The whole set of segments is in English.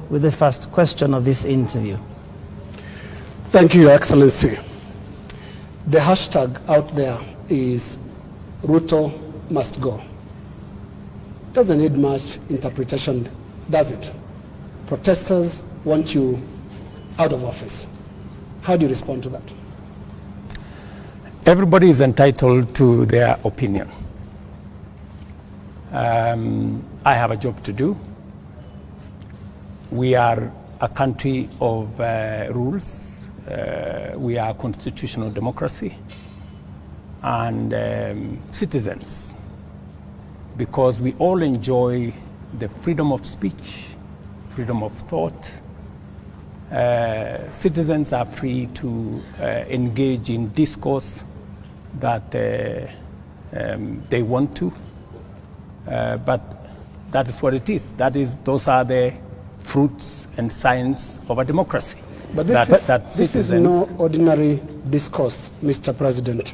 with the first question of this interview. Thank you, Your Excellency. The hashtag out there is Ruto must go. Doesn't need much interpretation, does it? Protesters want you out of office. How do you respond to that? Everybody is entitled to their opinion. I have a job to do. We are a country of rules. We are a constitutional democracy and citizens, because we all enjoy the freedom of speech, freedom of thought. Citizens are free to engage in discourse that they want to, but that is what it is. Those are the fruits and signs of a democracy. But this is no ordinary discourse, Mr. President.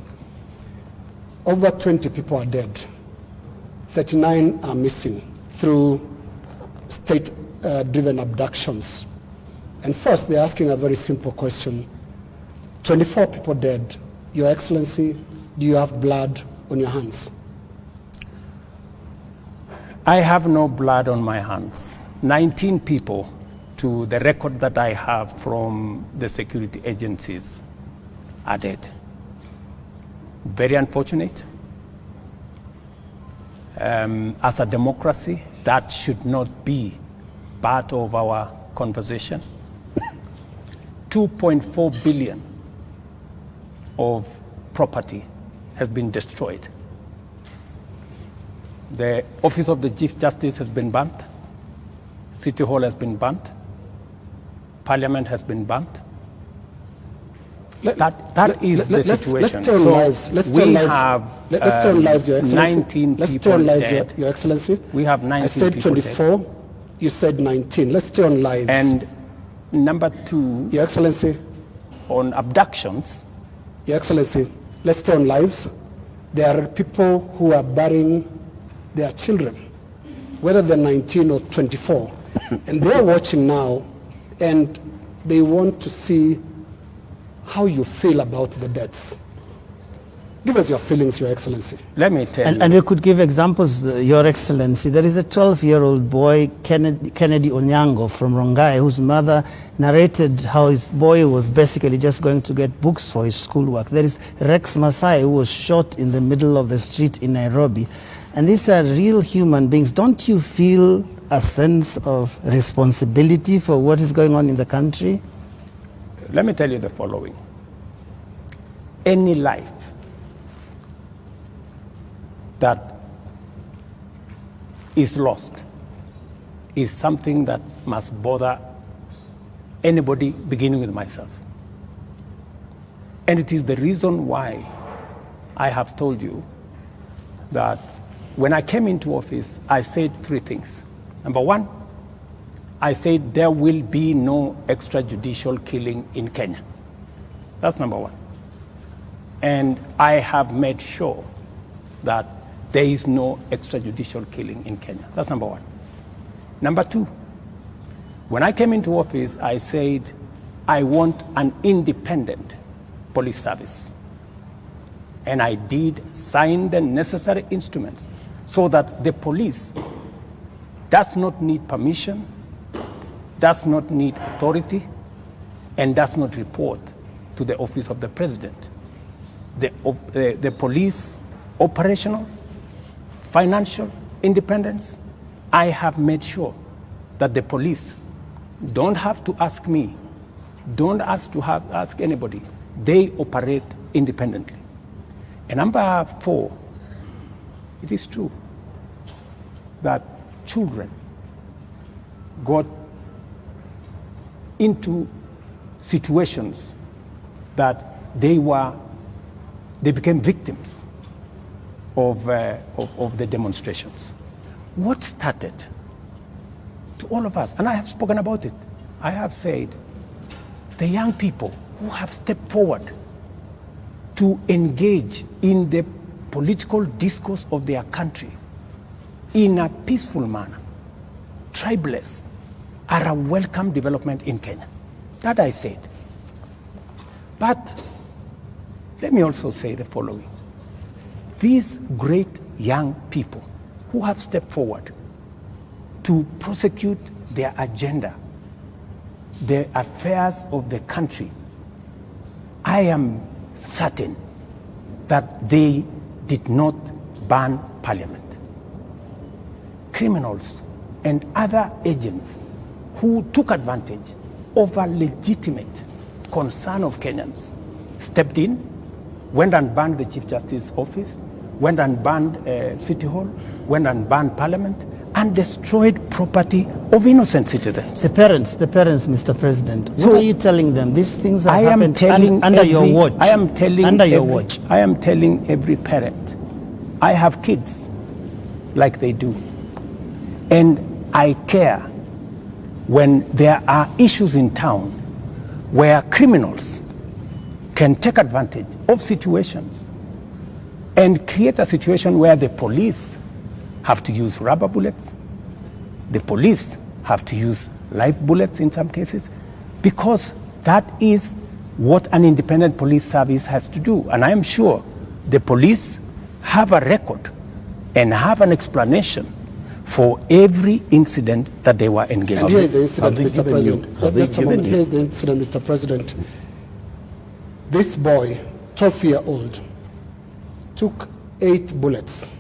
Over 20 people are dead. 39 are missing through state-driven abductions. And first, they're asking a very simple question. 24 people dead. Your Excellency, do you have blood on your hands? I have no blood on my hands. 19 people, to the record that I have from the security agencies, are dead. Very unfortunate. As a democracy, that should not be part of our conversation. 2.4 billion of property has been destroyed. The Office of the Chief Justice has been burnt. City Hall has been burnt. Parliament has been burnt. That is the situation. Let's turn lives. Let's turn lives, Your Excellency. 19 let's people turn lives, dead. Your Excellency. We have 19 I said people 24. Dead. You said 19. Let's turn lives. And number two, Your Excellency. On abductions. Your Excellency, let's turn lives. There are people who are burying their children, whether they're 19 or 24. And they're watching now, and they want to see how you feel about the deaths. Give us your feelings, Your Excellency. Let me tell you. And we could give examples, Your Excellency. There is a 12-year-old boy, Kennedy Onyango from Rongai, whose mother narrated how his boy was basically just going to get books for his schoolwork. There is Rex Masai, who was shot in the middle of the street in Nairobi. And these are real human beings. Don't you feel a sense of responsibility for what is going on in the country? Let me tell you the following. Any life that is lost is something that must bother anybody, beginning with myself. And it is the reason why I have told you that when I came into office, I said three things. Number one, I said there will be no extrajudicial killing in Kenya. That's number one. And I have made sure that there is no extrajudicial killing in Kenya. That's number one. Number two, when I came into office, I said I want an independent police service. And I did sign the necessary instruments so that the police does not need permission, does not need authority, and does not report to the office of the president. The police operational, financial independence, I have made sure that the police don't have to ask me, don't ask anybody. They operate independently. And number four, it is true that children got into situations that they became victims of the demonstrations. What started to all of us, and I have spoken about it, I have said, the young people who have stepped forward to engage in the political discourse of their country in a peaceful manner, tribeless, are a welcome development in Kenya. That I said. But let me also say the following. These great young people who have stepped forward to prosecute their agenda, the affairs of the country, I am certain that they did not ban parliament. Criminals and other agents who took advantage of a legitimate concern of Kenyans stepped in, went and banned the Chief Justice's office, went and banned City Hall, went and banned Parliament, and destroyed property of innocent citizens. The parents, Mr. President, So, what are you telling them? These things have I am happened telling under your watch. I am telling under your every- watch. I am telling every parent. I have kids like they do. And I care when there are issues in town where criminals can take advantage of situations and create a situation where the police have to use rubber bullets, the police have to use live bullets in some cases, because that is what an independent police service has to do. And I am sure the police have a record and have an explanation for every incident that they were engaged And in. here is the incident, Mr. President. have they Just a moment. given you- Here is the incident, Mr. President. This boy, 12-year-old, took 8 bullets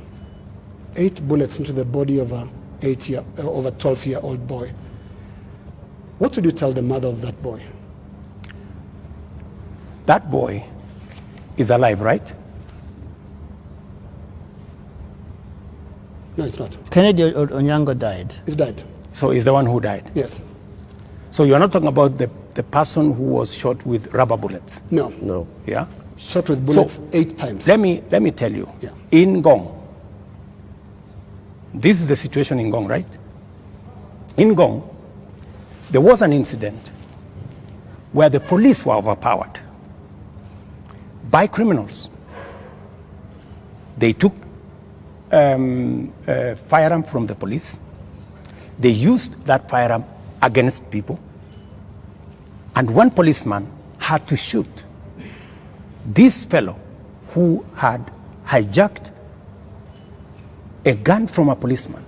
into the body of a 12-year-old boy. What would you tell the mother of that boy? That boy is alive, right? No, it's not. Kennedy Onyango died. He's dead. So he's the one who died. Yes. So you're not talking about the person who was shot with rubber bullets, No. No. yeah? Shot with bullets 8 times. Let me tell you, Yeah. in Ngong, this is the situation in Ngong, right? In Ngong, there was an incident where the police were overpowered by criminals. They took firearm from the police. They used that firearm against people. And one policeman had to shoot this fellow who had hijacked a gun from a policeman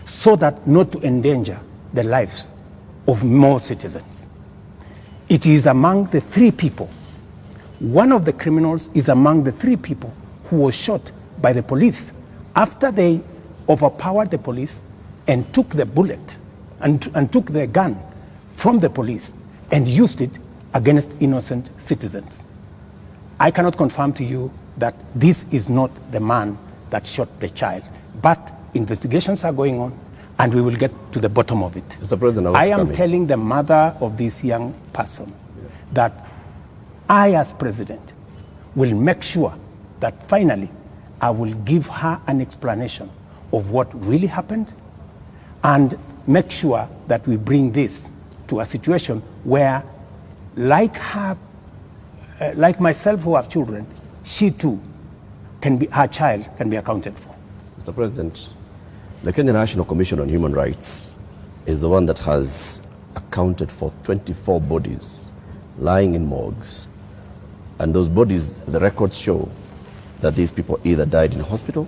so that not to endanger the lives of more citizens. It is among the 3 people. One of the criminals is among the 3 people who was shot by the police after they overpowered the police and took the bullet and took the gun from the police and used it against innocent citizens. I cannot confirm to you that this is not the man that shot the child, but investigations are going on and we will get to the bottom of it. Mr. President, I am telling the mother of this young person that I, as president, will make sure that finally I will give her an explanation of what really happened and make sure that we bring this to a situation where, like her, like myself who have children, she too her child can be accounted for. Mr. President, the Kenya National Commission on Human Rights is the one that has accounted for 24 bodies lying in morgues. And those bodies, the records show that these people either died in hospital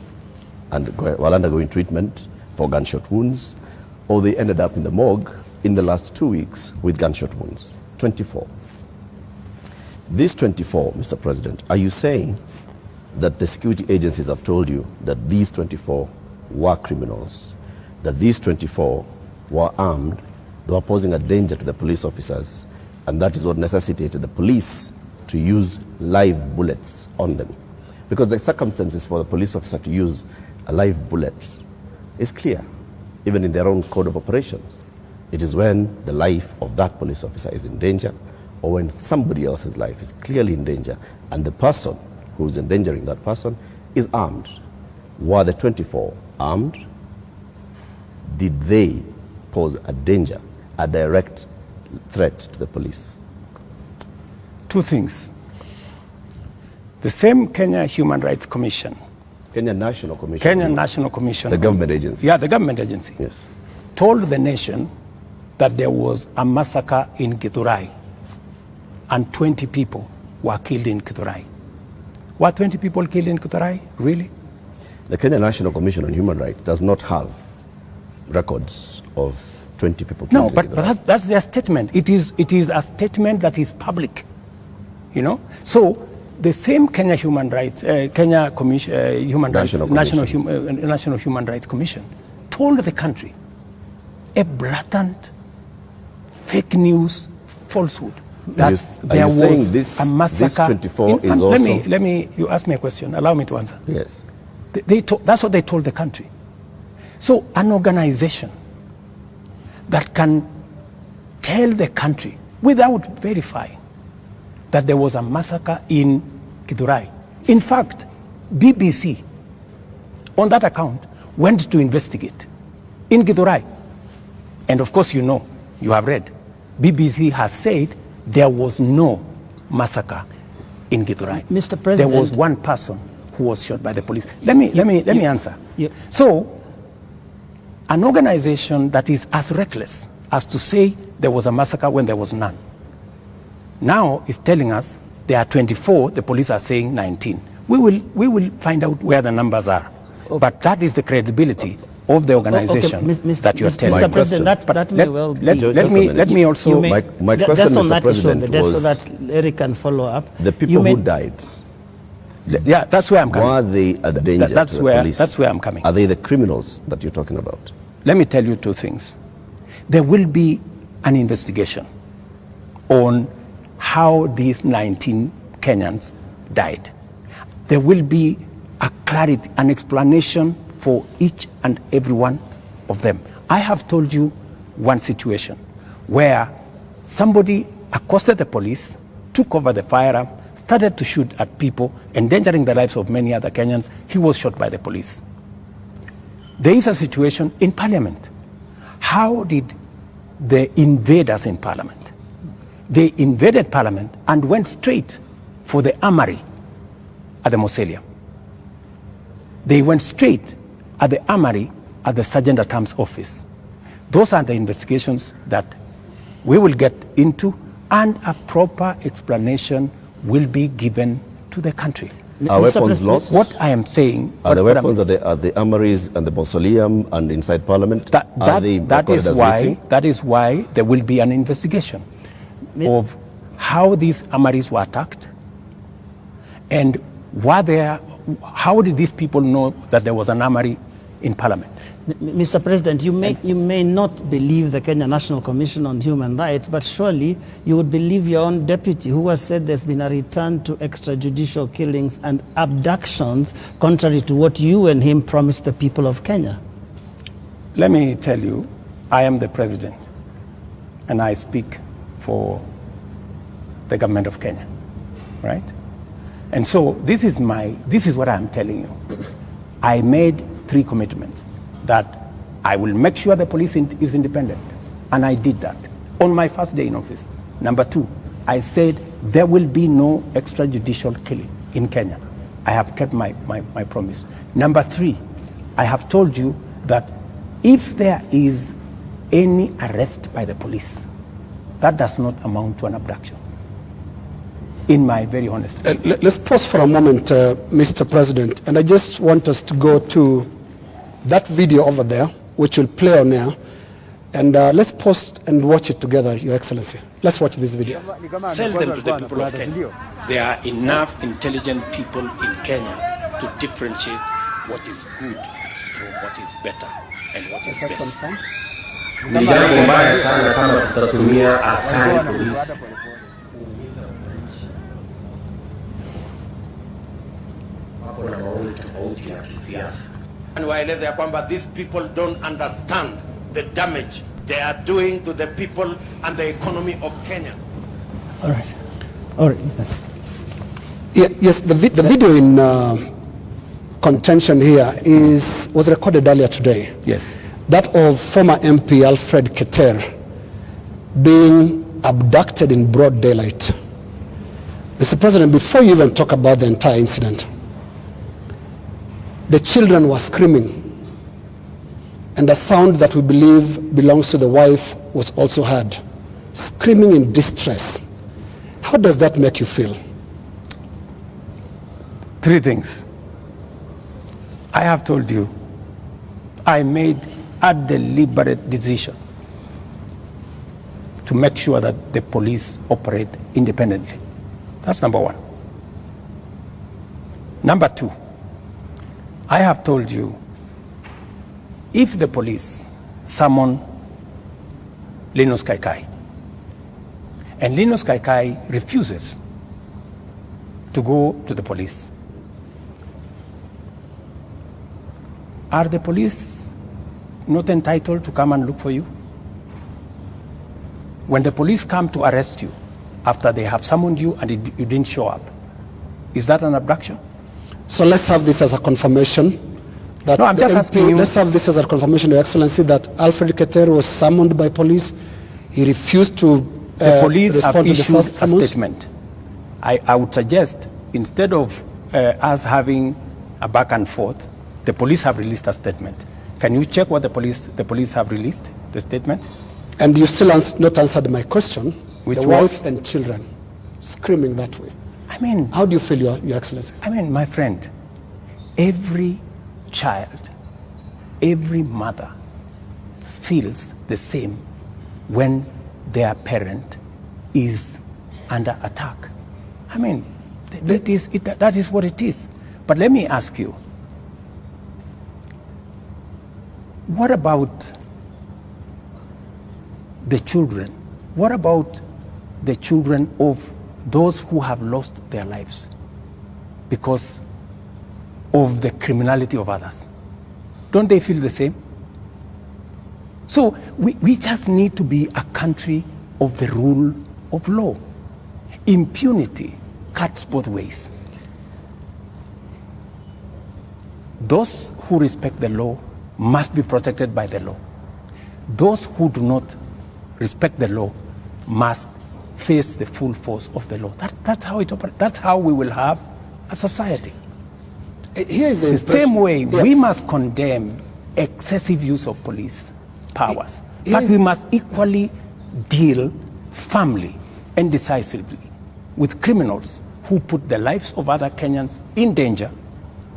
and while undergoing treatment for gunshot wounds, or they ended up in the morgue in the last 2 weeks with gunshot wounds. 24. These 24, Mr. President, are you saying that the security agencies have told you that these 24 were criminals, that these 24 were armed, they were posing a danger to the police officers, and that is what necessitated the police to use live bullets on them? Because the circumstances for the police officer to use a live bullet is clear, even in their own code of operations. It is when the life of that police officer is in danger, or when somebody else's life is clearly in danger, and the person who is endangering that person is armed. Were the 24 armed? Did they pose a danger, a direct threat to the police? 2 things. The same Kenya Human Rights Commission, Kenya National Commission. Kenya National Commission, The government agency. Yeah, the government agency. Yes. Told the nation that there was a massacre in Githurai and 20 people were killed in Githurai. Were 20 people killed in Githurai? Really? The Kenya National Commission on Human Rights does not have records of 20 people killed. No, in but Githurai. that's their statement. It is a statement that is public, you know. So the same Kenya Human Rights, Kenya Commission, Human Rights, National Human Rights Commission, told the country a blatant fake news falsehood that there was a massacre. This 24 is also... Let me. You asked me a question. Allow me to answer. Yes. That's what they told the country. So an organization that can tell the country without verifying that there was a massacre in Githurai. In fact, BBC, on that account, went to investigate in Githurai. And of course, you know, you have read, BBC has said there was no massacre in Githurai. Mr. President, there was one person who was shot by the police. Let me answer. So, an organization that is as reckless as to say there was a massacre when there was none, now is telling us there are 24, the police are saying 19. We will find out where the numbers are. But that is the credibility of the organization that you are telling. Mr. President, that may well be. Let me also... My question, just on Mr. that President, issue, was... so that Eric can follow up. The people who died... Yeah, that's where I'm coming. Were they a danger to the police? That's where I'm coming. Are they the criminals that you're talking about? Let me tell you two things. There will be an investigation on how these 19 Kenyans died. There will be a clarity, an explanation for each and every one of them. I have told you one situation where somebody accosted the police, took over the firearm, started to shoot at people, endangering the lives of many other Kenyans. He was shot by the police. There is a situation in Parliament. How did the invaders in Parliament? They invaded Parliament and went straight for the armory at the Mausoleum. They went straight at the armory at the Sergeant at Arms office. Those are the investigations that we will get into, and a proper explanation will be given to the country. Are weapons lost? What I am saying... Are the weapons at the armories and the mausoleum and inside Parliament? That is why there will be an investigation of how these armories were attacked and how did these people know that there was an armory in Parliament. Mr. President, you may not believe the Kenya National Commission on Human Rights, but surely you would believe your own deputy who has said there's been a return to extrajudicial killings and abductions, contrary to what you and him promised the people of Kenya. Let me tell you, I am the president and I speak for the government of Kenya, right? And so this is what I am telling you. I made 3 commitments. That I will make sure the police is independent. And I did that on my first day in office. Number 2, I said there will be no extrajudicial killing in Kenya. I have kept my promise. Number 3, I have told you that if there is any arrest by the police, that does not amount to an abduction. In my very honest opinion. Let's pause for a moment, Mr. President, and I just want us to go to that video over there, which will play on air, and let's pause and watch it together, Your Excellency. Let's watch this video. Sell them to the people of Kenya. There are enough intelligent people in Kenya to differentiate what is good from what is better and what is best. Ni jambo mbaya sana kama tutatumia askari polisi wako na maoni tofauti ya kisiasa. And waeleza ya kwamba these people don't understand the damage they are doing to the people and the economy of Kenya. All right. Yes, the video in contention here was recorded earlier today. Yes. That of former MP Alfred Keter being abducted in broad daylight. Mr. President, before you even talk about the entire incident, the children were screaming, and a sound that we believe belongs to the wife was also heard, screaming in distress. How does that make you feel? Three things. I have told you, I made a deliberate decision to make sure that the police operate independently. That's number one. Number two, I have told you, if the police summon Linus Kaikai, and Linus Kaikai refuses to go to the police, are the police not entitled to come and look for you? When the police come to arrest you after they have summoned you and you didn't show up, is that an abduction? So let's have this as a confirmation. That no, I'm just asking you. Let's have this as a confirmation, Your Excellency, that Alfred Keter was summoned by police. He refused to the police respond have to issued the a summons. statement. I would suggest, instead of us having a back and forth, the police have released a statement. Can you check what the police have released, the statement? And you still not answered my question. Which the was? wife and children screaming that way. I mean, how do you feel, Your Excellency? I mean, my friend, every child, every mother feels the same when their parent is under attack. I mean, that is what it is. But let me ask you, what about the children? What about the children of those who have lost their lives because of the criminality of others? Don't they feel the same? So we just need to be a country of the rule of law. Impunity cuts both ways. Those who respect the law must be protected by the law. Those who do not respect the law must face the full force of the law. That's how it operates. That's how we will have a society. Here is the same way we must condemn excessive use of police powers, but we must equally deal firmly and decisively with criminals who put the lives of other Kenyans in danger,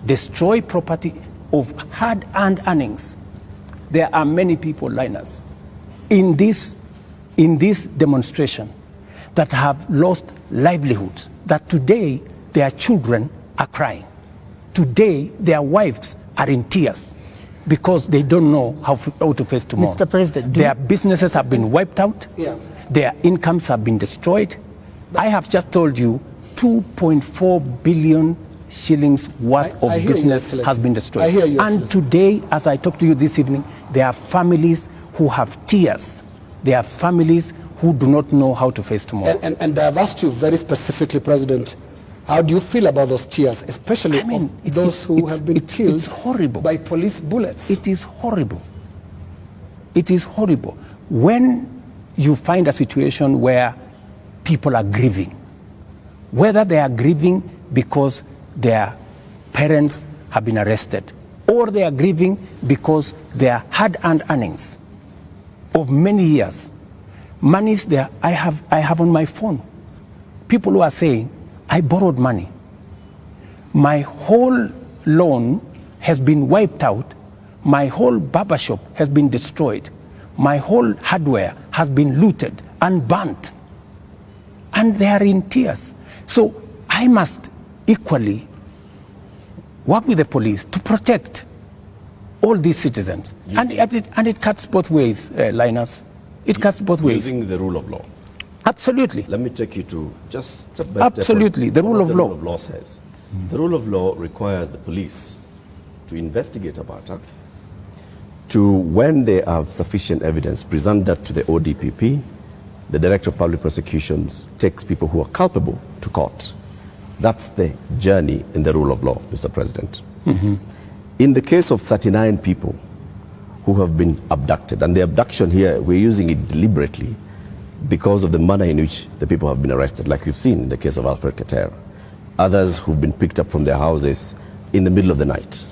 destroy property of hard-earned earnings. There are many people, Linus, in this demonstration that have lost livelihoods, that today their children are crying. Today their wives are in tears because they don't know how to face tomorrow. Mr. President, their businesses have been wiped out. Yeah. Their incomes have been destroyed. I have just told you 2.4 billion shillings worth of business has been destroyed. I hear you, and today, as I talk to you this evening, there are families who have tears. There are families who do not know how to face tomorrow. And I've asked you very specifically, President, how do you feel about those tears, especially those who have been killed by police bullets? It is horrible. It is horrible. When you find a situation where people are grieving, whether they are grieving because their parents have been arrested, or they are grieving because their hard-earned earnings of many years, monies there, I have on my phone, people who are saying, I borrowed money. My whole loan has been wiped out. My whole barbershop has been destroyed. My whole hardware has been looted and burnt. And they are in tears. So I must equally work with the police to protect all these citizens. And it cuts both ways, Linus. It cuts both ways. Using the rule of law. Absolutely. Let me take you to just step by step. Absolutely, the rule of law. The rule of law says. The rule of law requires the police to investigate a matter, to, when they have sufficient evidence, present that to the ODPP. The Director of Public Prosecutions takes people who are culpable to court. That's the journey in the rule of law, Mr. President. In the case of 39 people who have been abducted, and the abduction here, we're using it deliberately because of the manner in which the people have been arrested, like we've seen in the case of Alfred Keter. Others who've been picked up from their houses in the middle of the night.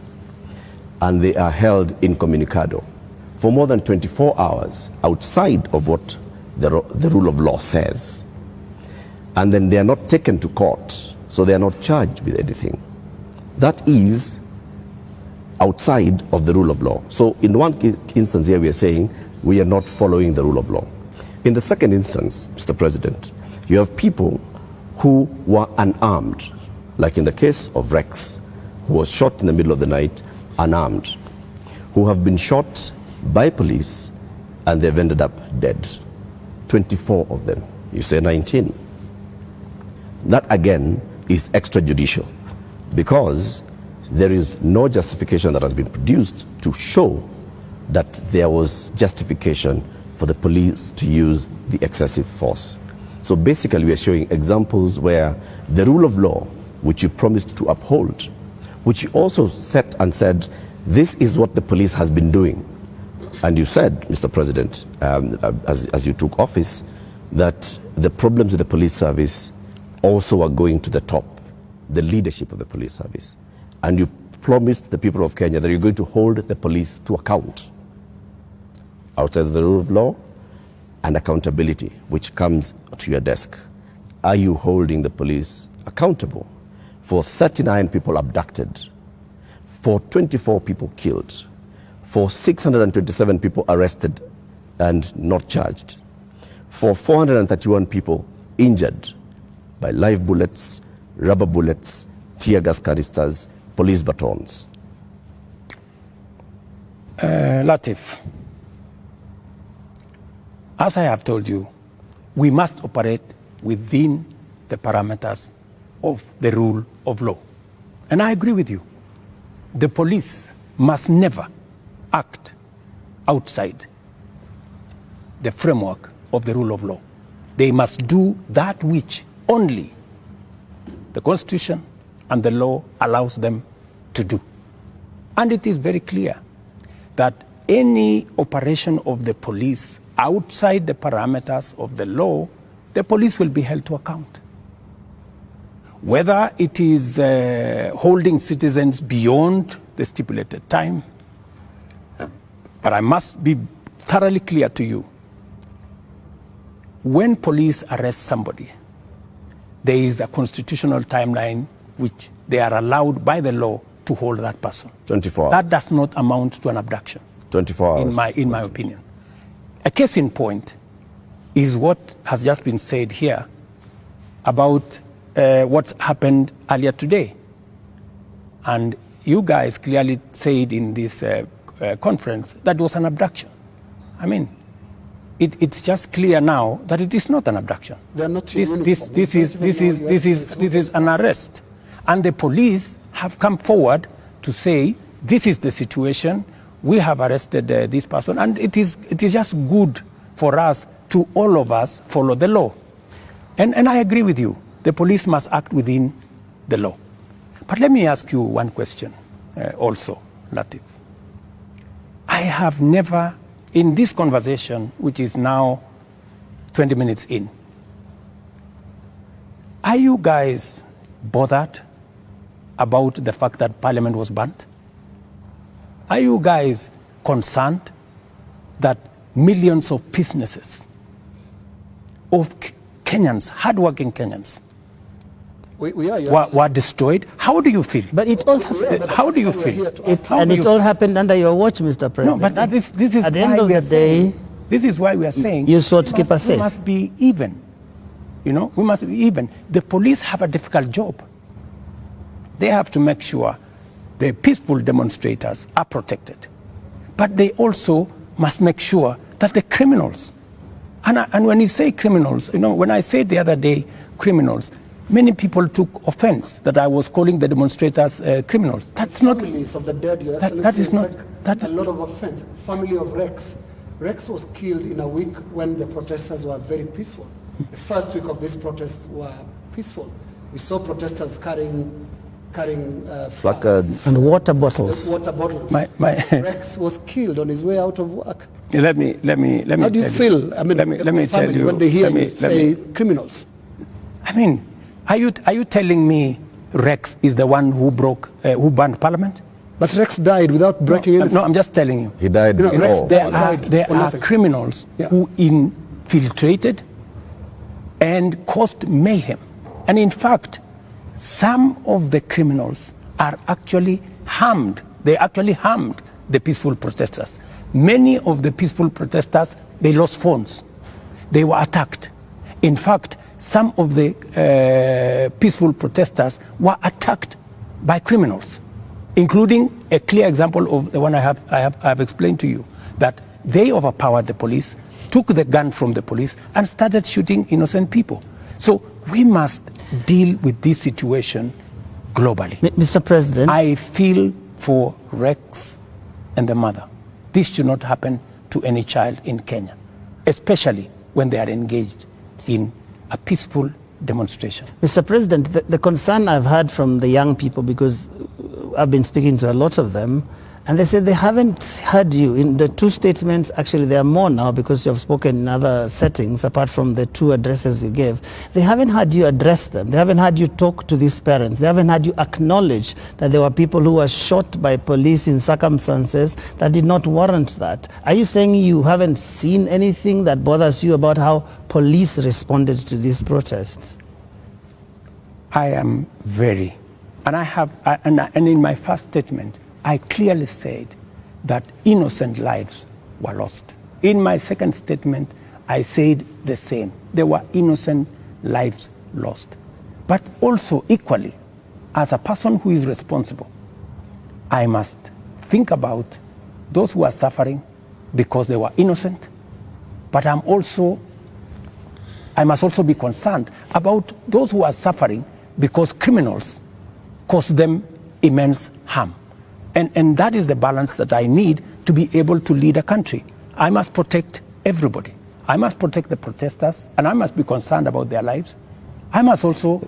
And they are held incommunicado for more than 24 hours outside of what the rule of law says. And then they are not taken to court, so they are not charged with anything. That is outside of the rule of law. So in one instance here we are saying we are not following the rule of law. In the second instance, Mr. President, you have people who were unarmed, like in the case of Rex, who was shot in the middle of the night, unarmed, who have been shot by police and they've ended up dead. 24 of them. You say 19. That again is extrajudicial because there is no justification that has been produced to show that there was justification for the police to use the excessive force. So basically we are showing examples where the rule of law, which you promised to uphold, which you also set and said, this is what the police has been doing. And you said, Mr. President, as you took office, that the problems with the police service also are going to the top, the leadership of the police service. And you promised the people of Kenya that you're going to hold the police to account outside of the rule of law and accountability, which comes to your desk. Are you holding the police accountable for 39 people abducted, for 24 people killed, for 627 people arrested and not charged, for 431 people injured by live bullets, rubber bullets, tear gas canisters, police batons? Latif, as I have told you, we must operate within the parameters of the rule of law. And I agree with you. The police must never act outside the framework of the rule of law. They must do that which only the Constitution and the law allows them to do. And it is very clear that any operation of the police outside the parameters of the law, the police will be held to account. Whether it is holding citizens beyond the stipulated time, but I must be thoroughly clear to you. When police arrest somebody, there is a constitutional timeline which they are allowed by the law to hold that person. 24 hours. That does not amount to an abduction. 24 hours. In my opinion. A case in point is what has just been said here about what happened earlier today. And you guys clearly said in this conference that it was an abduction. I mean, it's just clear now that it is not an abduction. They're not this is an arrest. And the police have come forward to say, this is the situation, we have arrested this person, and it is just good for us to all of us follow the law. And I agree with you, the police must act within the law. But let me ask you one question also, Latif. I have never, in this conversation, which is now 20 minutes in, are you guys bothered about the fact that Parliament was burnt? Are you guys concerned that millions of businesses, of Kenyans, hardworking Kenyans, were destroyed? How do you feel? But it all happened. How do you feel? It all happened under your watch, Mr. President. No, but this is at the end of the day, this is why we are saying you sought to keep us safe. We must be even. You know, we must be even. The police have a difficult job. They have to make sure the peaceful demonstrators are protected. But they also must make sure that the criminals, and when you say criminals, you know, when I said the other day criminals, many people took offense that I was calling the demonstrators criminals. That's not. Families of the dead, Your Excellency, that is not. That's a lot of offense. Family of Rex. Rex was killed in a week when the protesters were very peaceful. The first week of these protests were peaceful. We saw protesters carrying placards and water bottles. Rex was killed on his way out of work. Let me. How do you feel? I mean, let me tell you when they hear you say criminals. I mean, are you telling me Rex is the one who burned Parliament? But Rex died without breaking anything. No, I'm just telling you. He died You know, before. Rex There for are nothing. criminals Yeah. who infiltrated and caused mayhem. And in fact, some of the criminals are actually harmed. They actually harmed the peaceful protesters. Many of the peaceful protesters, they lost phones. They were attacked. In fact, some of the peaceful protesters were attacked by criminals, including a clear example of the one I have explained to you, that they overpowered the police, took the gun from the police, and started shooting innocent people. So we must deal with this situation globally. Mr. President, I feel for Rex and the mother. This should not happen to any child in Kenya, especially when they are engaged in a peaceful demonstration. Mr. President, the concern I've heard from the young people, because I've been speaking to a lot of them, and they said they haven't heard you in the two statements. Actually, there are more now because you have spoken in other settings apart from the two addresses you gave. They haven't heard you address them. They haven't heard you talk to these parents. They haven't heard you acknowledge that there were people who were shot by police in circumstances that did not warrant that. Are you saying you haven't seen anything that bothers you about how police responded to these protests? I am very, and I have, and in my first statement, I clearly said that innocent lives were lost. In my second statement, I said the same. There were innocent lives lost. But also equally, as a person who is responsible, I must think about those who are suffering because they were innocent. But I must also be concerned about those who are suffering because criminals caused them immense harm. And that is the balance that I need to be able to lead a country. I must protect everybody. I must protect the protesters, and I must be concerned about their lives. I must also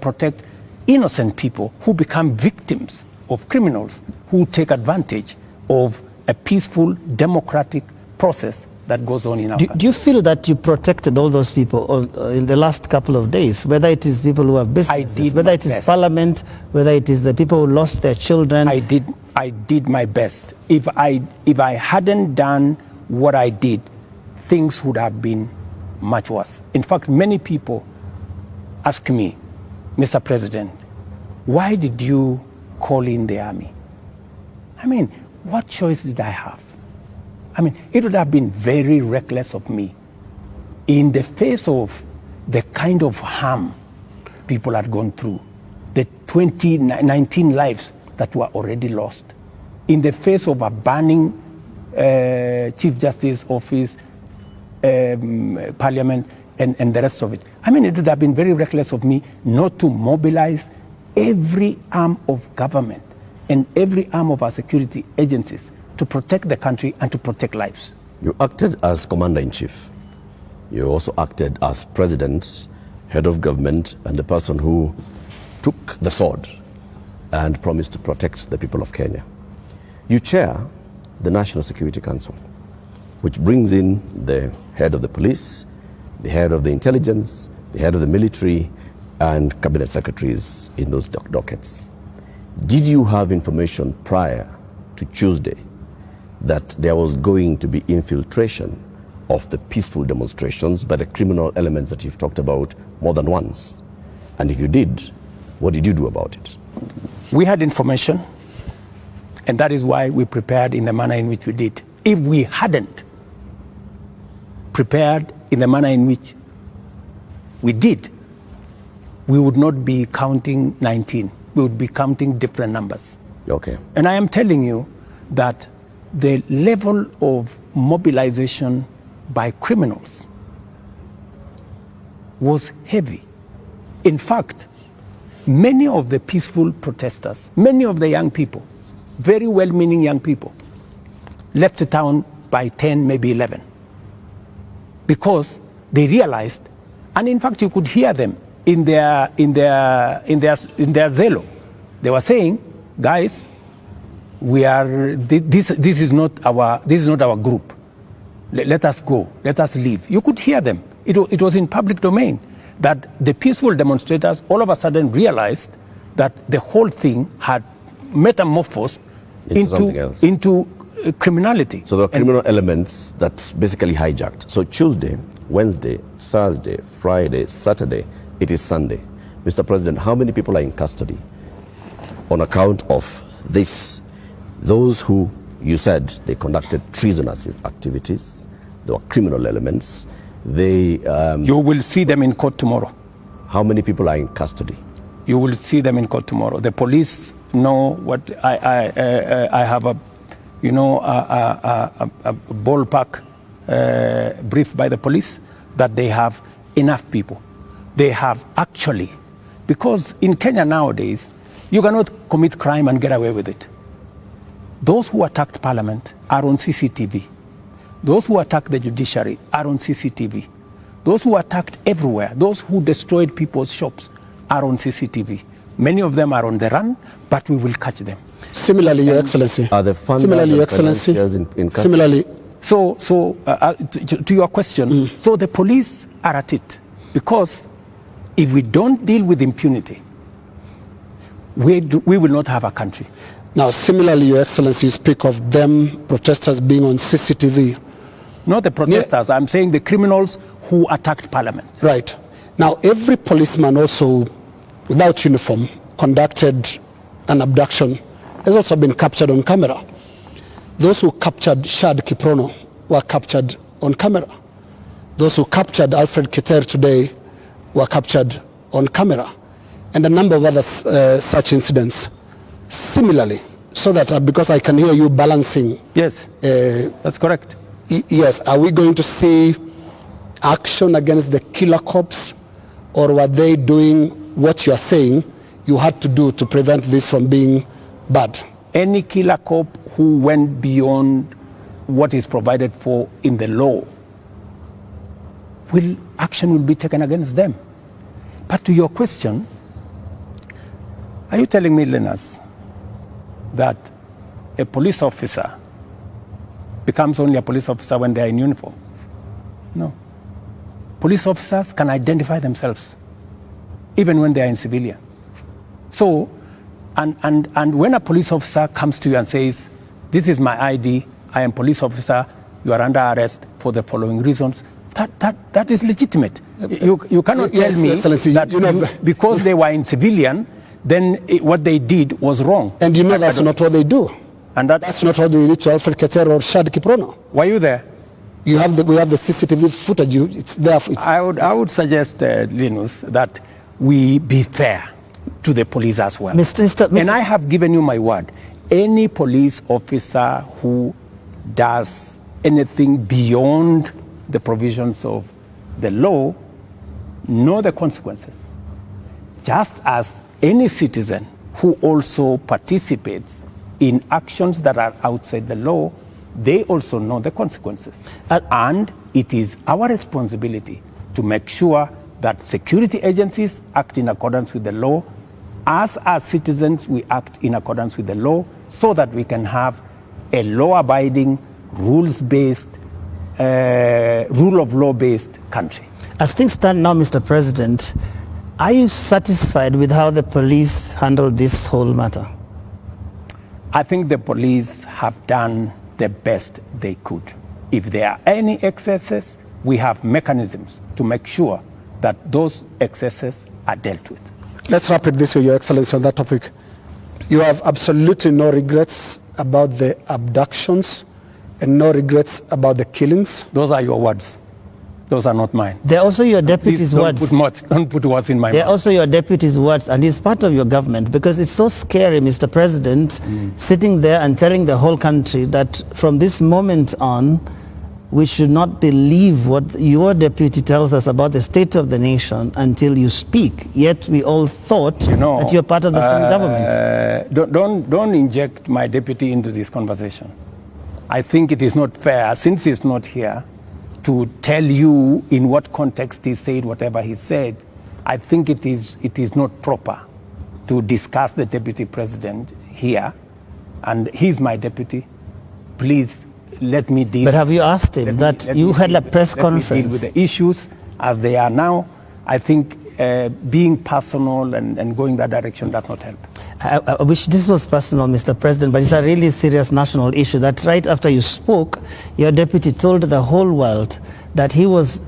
protect innocent people who become victims of criminals who take advantage of a peaceful, democratic process that goes on in our country. Do you feel that you protected all those people in the last couple of days, whether it is people who have businesses, whether it is parliament, whether it is the people who lost their children? I did my best. If I hadn't done what I did, things would have been much worse. In fact, many people ask me, Mr. President, why did you call in the army? I mean, what choice did I have? I mean, it would have been very reckless of me in the face of the kind of harm people had gone through, the 19 lives that were already lost, in the face of a burning Chief Justice office, Parliament, and the rest of it. I mean, it would have been very reckless of me not to mobilize every arm of government and every arm of our security agencies to protect the country and to protect lives. You acted as commander-in-chief. You also acted as president, head of government, and the person who took the sword and promised to protect the people of Kenya. You chair the National Security Council, which brings in the head of the police, the head of the intelligence, the head of the military, and cabinet secretaries in those dockets. Did you have information prior to Tuesday that there was going to be infiltration of the peaceful demonstrations by the criminal elements that you've talked about more than once? And if you did, what did you do about it? We had information, and that is why we prepared in the manner in which we did. If we hadn't prepared in the manner in which we did, we would not be counting 19. We would be counting different numbers. Okay. And I am telling you that the level of mobilization by criminals was heavy. In fact, many of the peaceful protesters, many of the young people, very well-meaning young people, left the town by 10, maybe 11, because they realized, and in fact you could hear them in their zelo. They were saying, guys, this is not our group. Let us go. Let us leave. You could hear them. It was in public domain that the peaceful demonstrators all of a sudden realized that the whole thing had metamorphosed something else. into criminality. So there are criminal elements that's basically hijacked. So Tuesday, Wednesday, Thursday, Friday, Saturday, it is Sunday. Mr. President, how many people are in custody on account of this? Those who you said they conducted treasonous activities, there were criminal elements. You will see them in court tomorrow. How many people are in custody? You will see them in court tomorrow. The police know what I have a ballpark brief by the police that they have enough people. They have actually, because in Kenya nowadays, you cannot commit crime and get away with it. Those who attacked Parliament are on CCTV. Those who attacked the judiciary are on CCTV. Those who attacked everywhere, those who destroyed people's shops are on CCTV. Many of them are on the run, but we will catch them. Similarly, Your Excellency. Are the funders Similarly, Your and Excellency. in Similarly. So to your question, so the police are at it. Because if we don't deal with impunity, we will not have a country. Now, similarly, Your Excellency, you speak of them, protesters being on CCTV. Not the protesters, I'm saying the criminals who attacked Parliament. Right. Now, every policeman also, without uniform, conducted an abduction, has also been captured on camera. Those who captured Shad Kiprono were captured on camera. Those who captured Alfred Keter today were captured on camera. And a number of other such incidents. Similarly, so that because I can hear you balancing. Yes, that's correct. Yes, are we going to see action against the killer cops, or were they doing what you are saying you had to do to prevent this from being bad? Any killer cop who went beyond what is provided for in the law, action will be taken against them. But to your question, are you telling me, Linus, that a police officer becomes only a police officer when they are in uniform? No. Police officers can identify themselves even when they are in civilian. So, and when a police officer comes to you and says, this is my ID, I am police officer, you are under arrest for the following reasons, that is legitimate. You cannot tell me that because they were in civilian, then what they did was wrong. And you know that's not what they do. And that's not what they did to Alfred Keter or Shad Kiprono. Were you there? We have the CCTV footage. It's there. I would suggest, Linus, that we be fair to the police as well. Mr. And I have given you my word. Any police officer who does anything beyond the provisions of the law know the consequences. Just as any citizen who also participates in actions that are outside the law, they also know the consequences. And it is our responsibility to make sure that security agencies act in accordance with the law. As citizens, we act in accordance with the law so that we can have a law-abiding, rules-based, rule of law-based country. As things stand now, Mr. President, are you satisfied with how the police handled this whole matter? I think the police have done the best they could. If there are any excesses, we have mechanisms to make sure that those excesses are dealt with. Let's wrap it this way, Your Excellency, on that topic. You have absolutely no regrets about the abductions and no regrets about the killings? Those are your words. Those are not mine. They're also your deputy's words. Don't put words in my mouth. They're also your deputy's words, and he's part of your government, because it's so scary, Mr. President, sitting there and telling the whole country that from this moment on, we should not believe what your deputy tells us about the state of the nation until you speak. Yet we all thought that you're part of the same government. Don't inject my deputy into this conversation. I think it is not fair, since he's not here, to tell you in what context he said whatever he said. I think it is not proper to discuss the deputy president here, and he's my deputy. Please let me deal. But have you asked him that you had a press conference? Deal with the issues as they are now. I think being personal and going that direction does not help. I wish this was personal, Mr. President, but it's a really serious national issue that right after you spoke, your deputy told the whole world that he was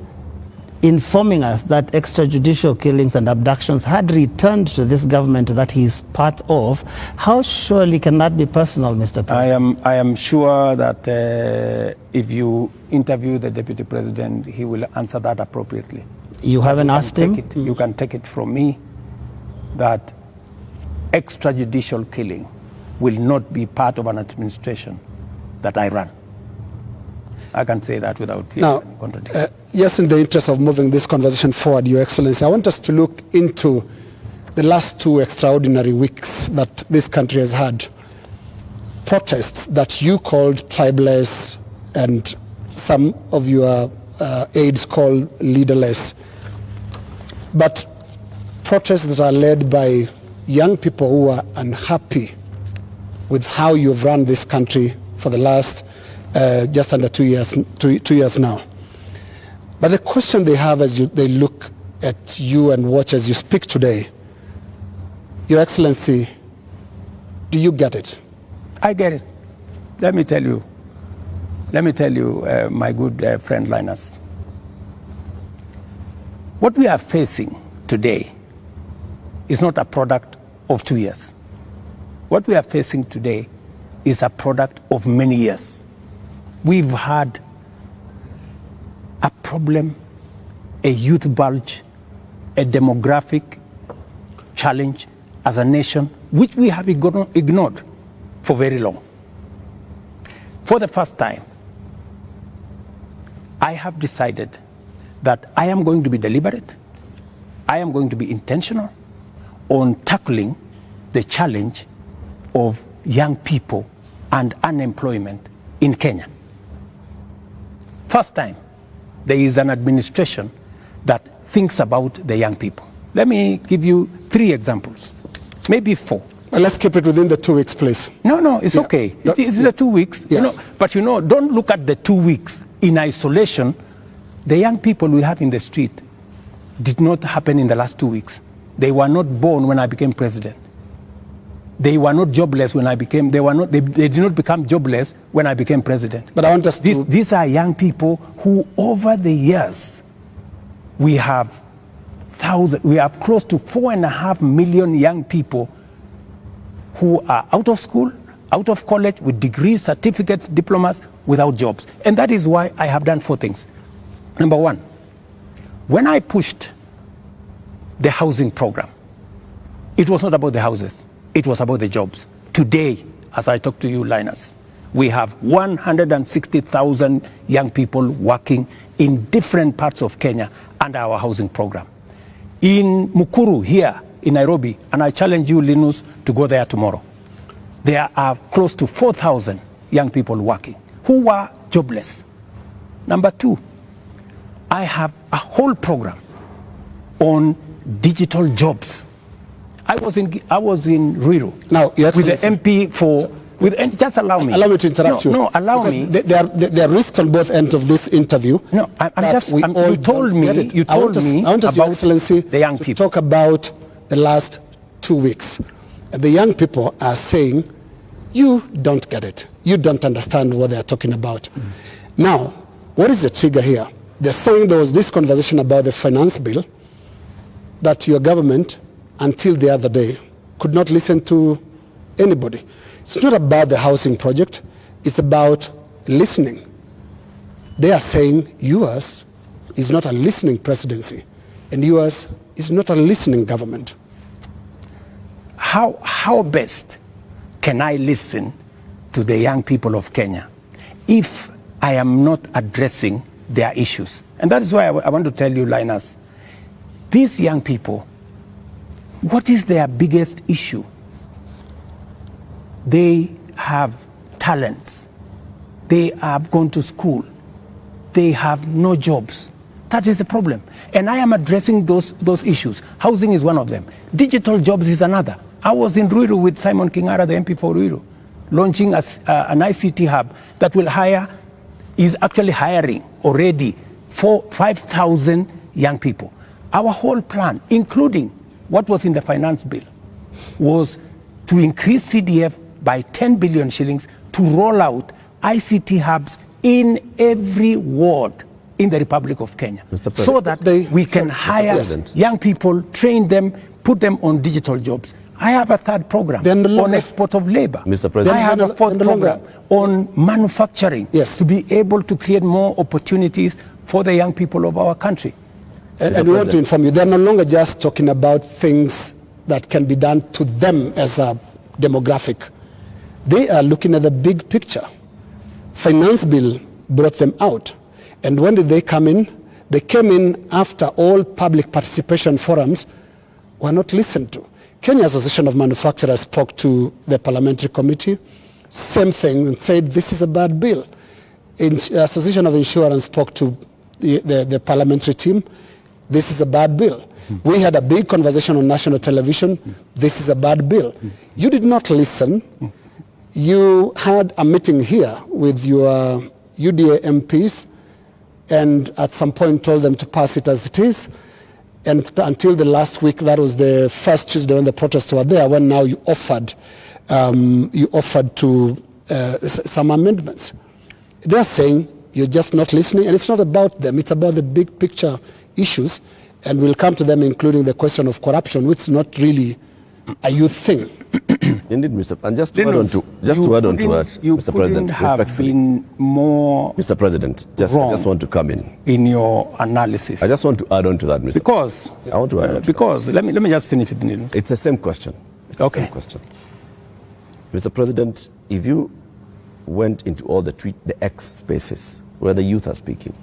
informing us that extrajudicial killings and abductions had returned to this government that he is part of. How surely can that be personal, Mr. President? I am sure that if you interview the deputy president, he will answer that appropriately. You haven't asked him? You can take it from me that extrajudicial killing will not be part of an administration that I run. I can say that without fear of any contradiction. Yes, in the interest of moving this conversation forward, Your Excellency, I want us to look into the last 2 extraordinary weeks that this country has had. Protests that you called tribeless and some of your aides call leaderless. But protests that are led by young people who are unhappy with how you've run this country for the last just under 2 years now. But the question they have as they look at you and watch as you speak today, Your Excellency, do you get it? I get it. Let me tell you, my good friend Linus, what we are facing today is not a product of 2 years. What we are facing today is a product of many years. We've had a problem, a youth bulge, a demographic challenge as a nation, which we have ignored for very long. For the first time, I have decided that I am going to be deliberate, I am going to be intentional on tackling the challenge of young people and unemployment in Kenya. First time, there is an administration that thinks about the young people. Let me give you 3 examples, maybe 4. Well, let's keep it within the 2 weeks, please. No, it's okay. It's the 2 weeks. Yes. But don't look at the 2 weeks in isolation. The young people we have in the street did not happen in the last 2 weeks. They were not born when I became president. They were not jobless when I became, they did not become jobless when I became president. But I want us to... These are young people who over the years, we have close to 4.5 million young people who are out of school, out of college, with degrees, certificates, diplomas, without jobs. And that is why I have done 4 things. Number 1, when I pushed the housing program, it was not about the houses. It was about the jobs. Today, as I talk to you, Linus, we have 160,000 young people working in different parts of Kenya under our housing program. In Mukuru, here in Nairobi, and I challenge you, Linus, to go there tomorrow, there are close to 4,000 young people working who were jobless. Number 2, I have a whole program on digital jobs. I was in Ruto now, with the MP just allow me. Allow me to interrupt you. No, allow me. There are risks on both ends of this interview. No, you told me about Your Excellency, the young people. To talk about the last 2 weeks. The young people are saying, you don't get it. You don't understand what they're talking about. Now, what is the trigger here? They're saying there was this conversation about the finance bill that your government, until the other day, could not listen to anybody. It's not about the housing project. It's about listening. They are saying yours is not a listening presidency, and yours is not a listening government. How best can I listen to the young people of Kenya if I am not addressing their issues? And that is why I want to tell you, Linus, these young people, what is their biggest issue? They have talents. They have gone to school. They have no jobs. That is the problem. And I am addressing those issues. Housing is one of them. Digital jobs is another. I was in Ruto with Simon Kingara, the MP for Ruto, launching an ICT hub that is actually hiring already 5,000 young people. Our whole plan, including what was in the finance bill, was to increase CDF by 10 billion shillings to roll out ICT hubs in every ward in the Republic of Kenya, so that we can hire young people, train them, put them on digital jobs. I have a third program on export of labor. Mr. President, I have a fourth program on manufacturing, to be able to create more opportunities for the young people of our country. And we want to inform you, they're no longer just talking about things that can be done to them as a demographic. They are looking at the big picture. Finance bill brought them out. And when did they come in? They came in after all public participation forums were not listened to. Kenya Association of Manufacturers spoke to the parliamentary committee, same thing, and said this is a bad bill. Association of Insurance spoke to the parliamentary team, this is a bad bill. We had a big conversation on national television, this is a bad bill. You did not listen. You had a meeting here with your UDA MPs, and at some point told them to pass it as it is. And until the last week, that was the first Tuesday when the protests were there, when now you offered to some amendments. They're saying you're just not listening, and it's not about them, it's about the big picture issues, and we'll come to them, including the question of corruption, which is not really a youth thing. Indeed, Mr. And just to add on to that, Mr. President, respectfully, Mr. President, I just want to come in your analysis. I just want to add on to that, Mr. Because I want to add on let me just finish it. It's the same question. It's the same question. Mr. President, if you went into all the X spaces where the youth are speaking,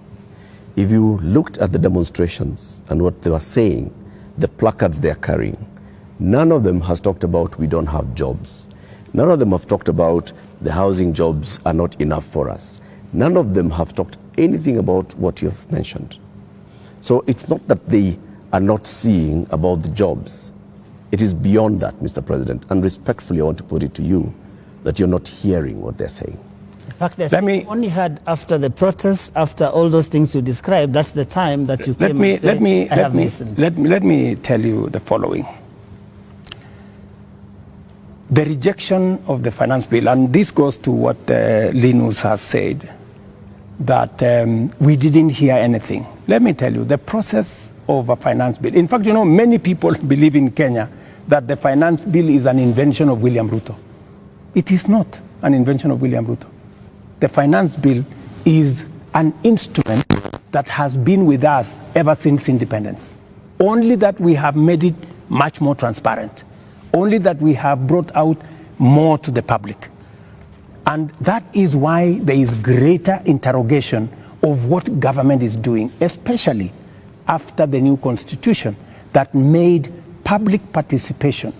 if you looked at the demonstrations and what they were saying, the placards they are carrying, none of them has talked about we don't have jobs. None of them have talked about the housing jobs are not enough for us. None of them have talked anything about what you have mentioned. So it's not that they are not seeing about the jobs. It is beyond that, Mr. President. And respectfully, I want to put it to you that you're not hearing what they're saying. In fact, we only had after the protests, after all those things you described, that's the time that you came and said, I have listened. Let me tell you the following. The rejection of the finance bill, and this goes to what Linus has said, that we didn't hear anything. Let me tell you, the process of a finance bill, in fact, you know, many people believe in Kenya that the finance bill is an invention of William Ruto. It is not an invention of William Ruto. The finance bill is an instrument that has been with us ever since independence. Only that we have made it much more transparent. Only that we have brought out more to the public. And that is why there is greater interrogation of what government is doing, especially after the new constitution that made public participation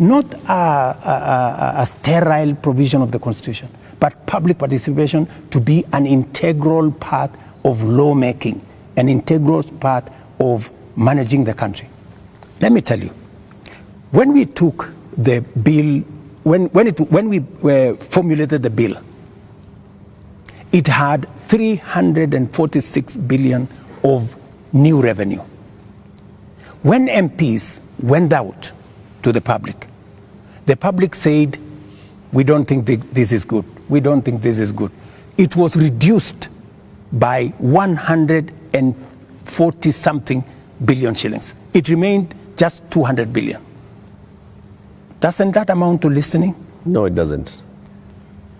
not a sterile provision of the constitution, but public participation to be an integral part of lawmaking, an integral part of managing the country. Let me tell you, when we took the bill, when we formulated the bill, it had 346 billion of new revenue. When MPs went out to the public said, we don't think this is good. We don't think this is good. It was reduced by 140 something billion shillings. It remained just 200 billion. Doesn't that amount to listening? No, it doesn't.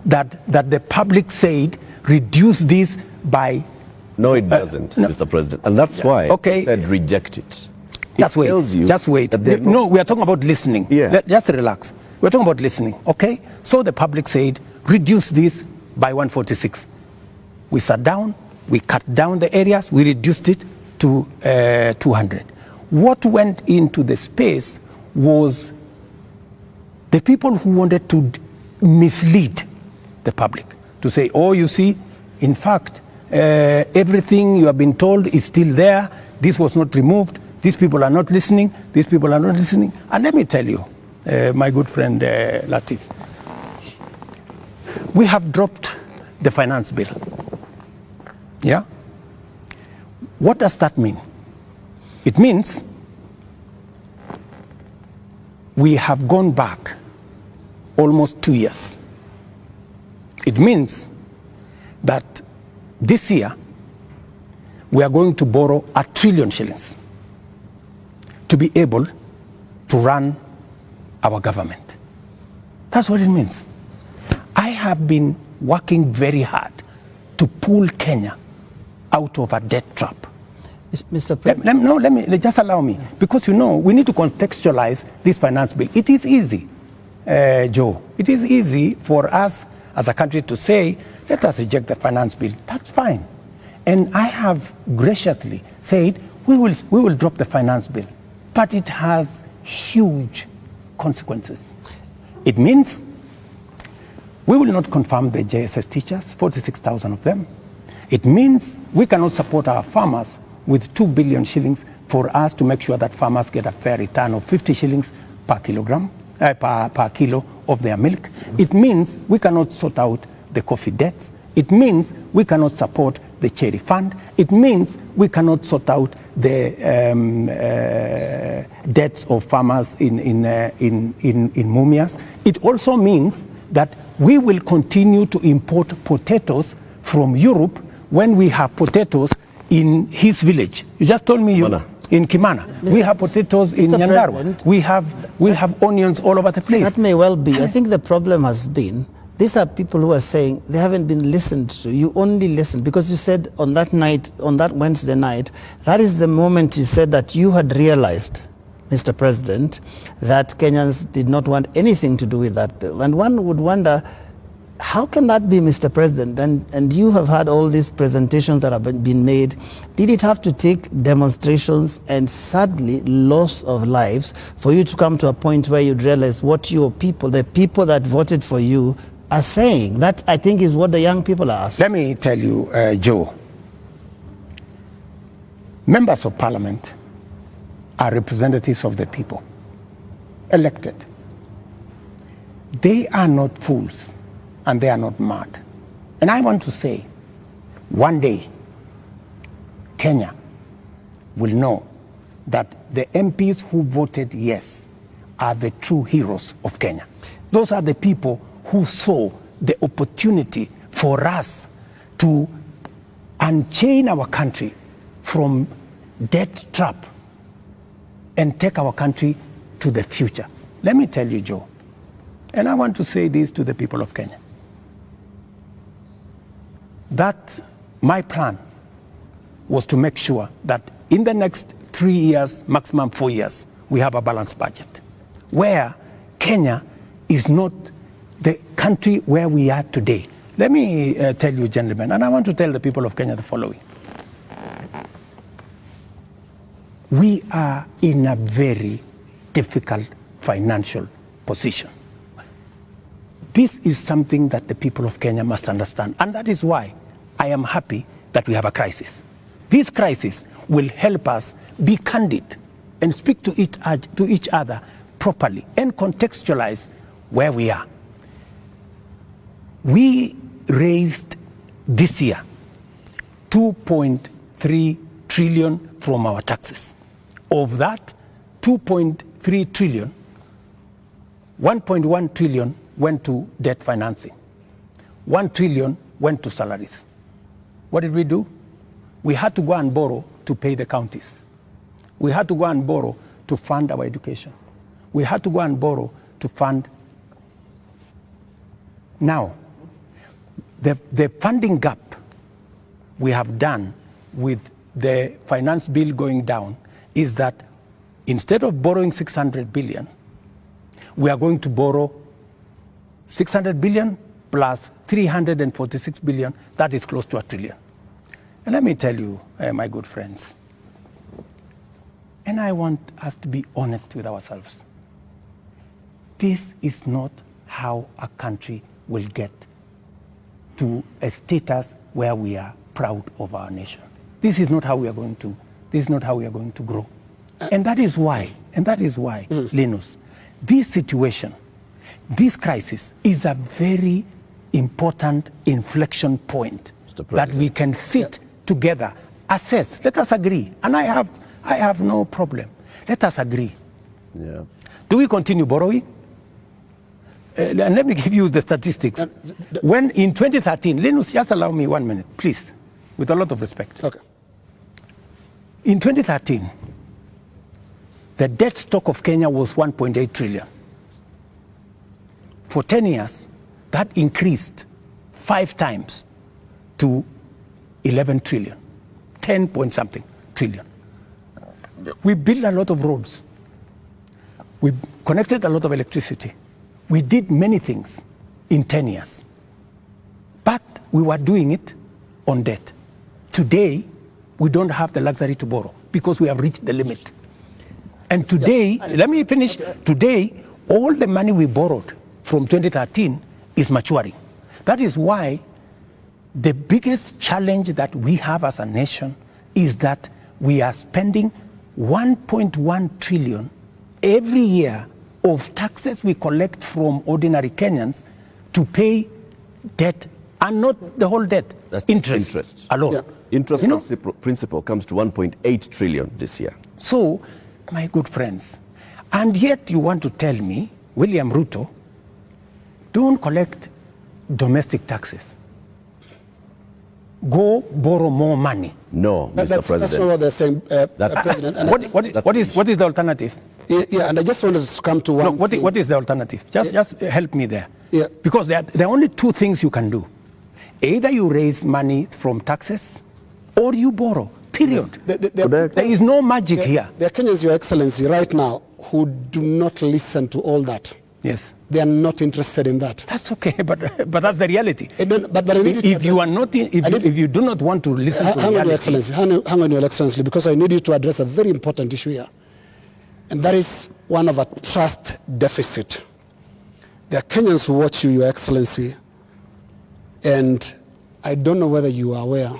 That the public said, reduce this by... No, it doesn't, Mr. President. And that's why I said reject it. Just wait. No, we are talking about listening. Yeah. Just relax. We're talking about listening, okay? So the public said, reduce this by 146. We sat down, we cut down the areas, we reduced it to 200. What went into the space was the people who wanted to mislead the public, to say, oh, you see, in fact, everything you have been told is still there, this was not removed, these people are not listening, these people are not listening. And let me tell you, my good friend Latif, we have dropped the finance bill. Yeah? What does that mean? It means we have gone back almost 2 years. It means that this year we are going to borrow 1 trillion shillings to be able to run our government. That's what it means. I have been working very hard to pull Kenya out of a debt trap. Mr. President. Let me just allow me, because you know we need to contextualize this finance bill. It is easy, Joe. It is easy for us as a country to say, let us reject the finance bill. That's fine. And I have graciously said we will drop the finance bill, but it has huge consequences. It means we will not confirm the JSS teachers, 46,000 of them. It means we cannot support our farmers with 2 billion shillings for us to make sure that farmers get a fair return of 50 shillings per kilogram, per kilo of their milk. It means we cannot sort out the coffee debts. It means we cannot support the cherry fund. It means we cannot sort out the debts of farmers in Mumias. It also means that we will continue to import potatoes from Europe when we have potatoes in his village. You just told me in Kimana. We have potatoes in Nyandarua. We have onions all over the place. That may well be. I think the problem has been, these are people who are saying they haven't been listened to. You only listen because you said on that night, on that Wednesday night, that is the moment you said that you had realized, Mr. President, that Kenyans did not want anything to do with that bill. And one would wonder, how can that be, Mr. President? And you have had all these presentations that have been made. Did it have to take demonstrations and sadly loss of lives for you to come to a point where you'd realize what your people, the people that voted for you, are saying? That, I think, is what the young people are asking. Let me tell you, Joe, members of parliament are representatives of the people, elected. They are not fools. And they are not mad. And I want to say, one day, Kenya will know that the MPs who voted yes are the true heroes of Kenya. Those are the people who saw the opportunity for us to unchain our country from debt trap and take our country to the future. Let me tell you, Joe, and I want to say this to the people of Kenya, that my plan was to make sure that in the next 3 years, maximum 4 years, we have a balanced budget, where Kenya is not the country where we are today. Let me tell you, gentlemen, and I want to tell the people of Kenya the following. We are in a very difficult financial position. This is something that the people of Kenya must understand, and that is why I am happy that we have a crisis. This crisis will help us be candid and speak to each other properly and contextualize where we are. We raised this year 2.3 trillion from our taxes. Of that 2.3 trillion, 1.1 trillion went to debt financing. 1 trillion went to salaries. What did we do? We had to go and borrow to pay the counties. We had to go and borrow to fund our education. We had to go and borrow to fund. Now, the funding gap we have done with the finance bill going down is that instead of borrowing 600 billion, we are going to borrow 600 billion plus 346 billion, that is close to 1 trillion. And let me tell you, my good friends, and I want us to be honest with ourselves. This is not how a country will get to a status where we are proud of our nation. This is not how we are going to grow. And that is why, Linus, this situation, this crisis is a very important inflection point that we can sit together, assess. Let us agree. And I have no problem. Let us agree. Yeah. Do we continue borrowing? And let me give you the statistics. When in 2013, Linus, just allow me 1 minute, please, with a lot of respect. Okay. In 2013, the debt stock of Kenya was 1.8 trillion. For 10 years, that increased 5 times to 11 trillion, 10 point something trillion. We built a lot of roads. We connected a lot of electricity. We did many things in 10 years. But we were doing it on debt. Today, we don't have the luxury to borrow because we have reached the limit. And today, let me finish. Today, all the money we borrowed from 2013 is maturing. That is why the biggest challenge that we have as a nation is that we are spending 1.1 trillion every year of taxes we collect from ordinary Kenyans to pay debt, and not the whole debt. That's interest alone. Yeah. Interest principal comes to 1.8 trillion this year. So, my good friends, and yet you want to tell me, William Ruto, don't collect domestic taxes. Go borrow more money. No, Mr. That's President. not what they're saying, President. And What is the alternative? yeah, and I just wanted to come to one. No, what is the alternative? Just help me there. Yeah. Because there are only two things you can do. Either you raise money from taxes or you borrow, period. There is no magic here. There are Kenyans, Your Excellency, right now who do not listen to all that. Yes. They are not interested in that. That's okay, but that's the reality. But I need If you are not, if you do not want to listen to hang on, Your reality, Excellency, hang on, Your Excellency, because I need you to address a very important issue here, and that is one of a trust deficit. There are Kenyans who watch you, Your Excellency, and I don't know whether you are aware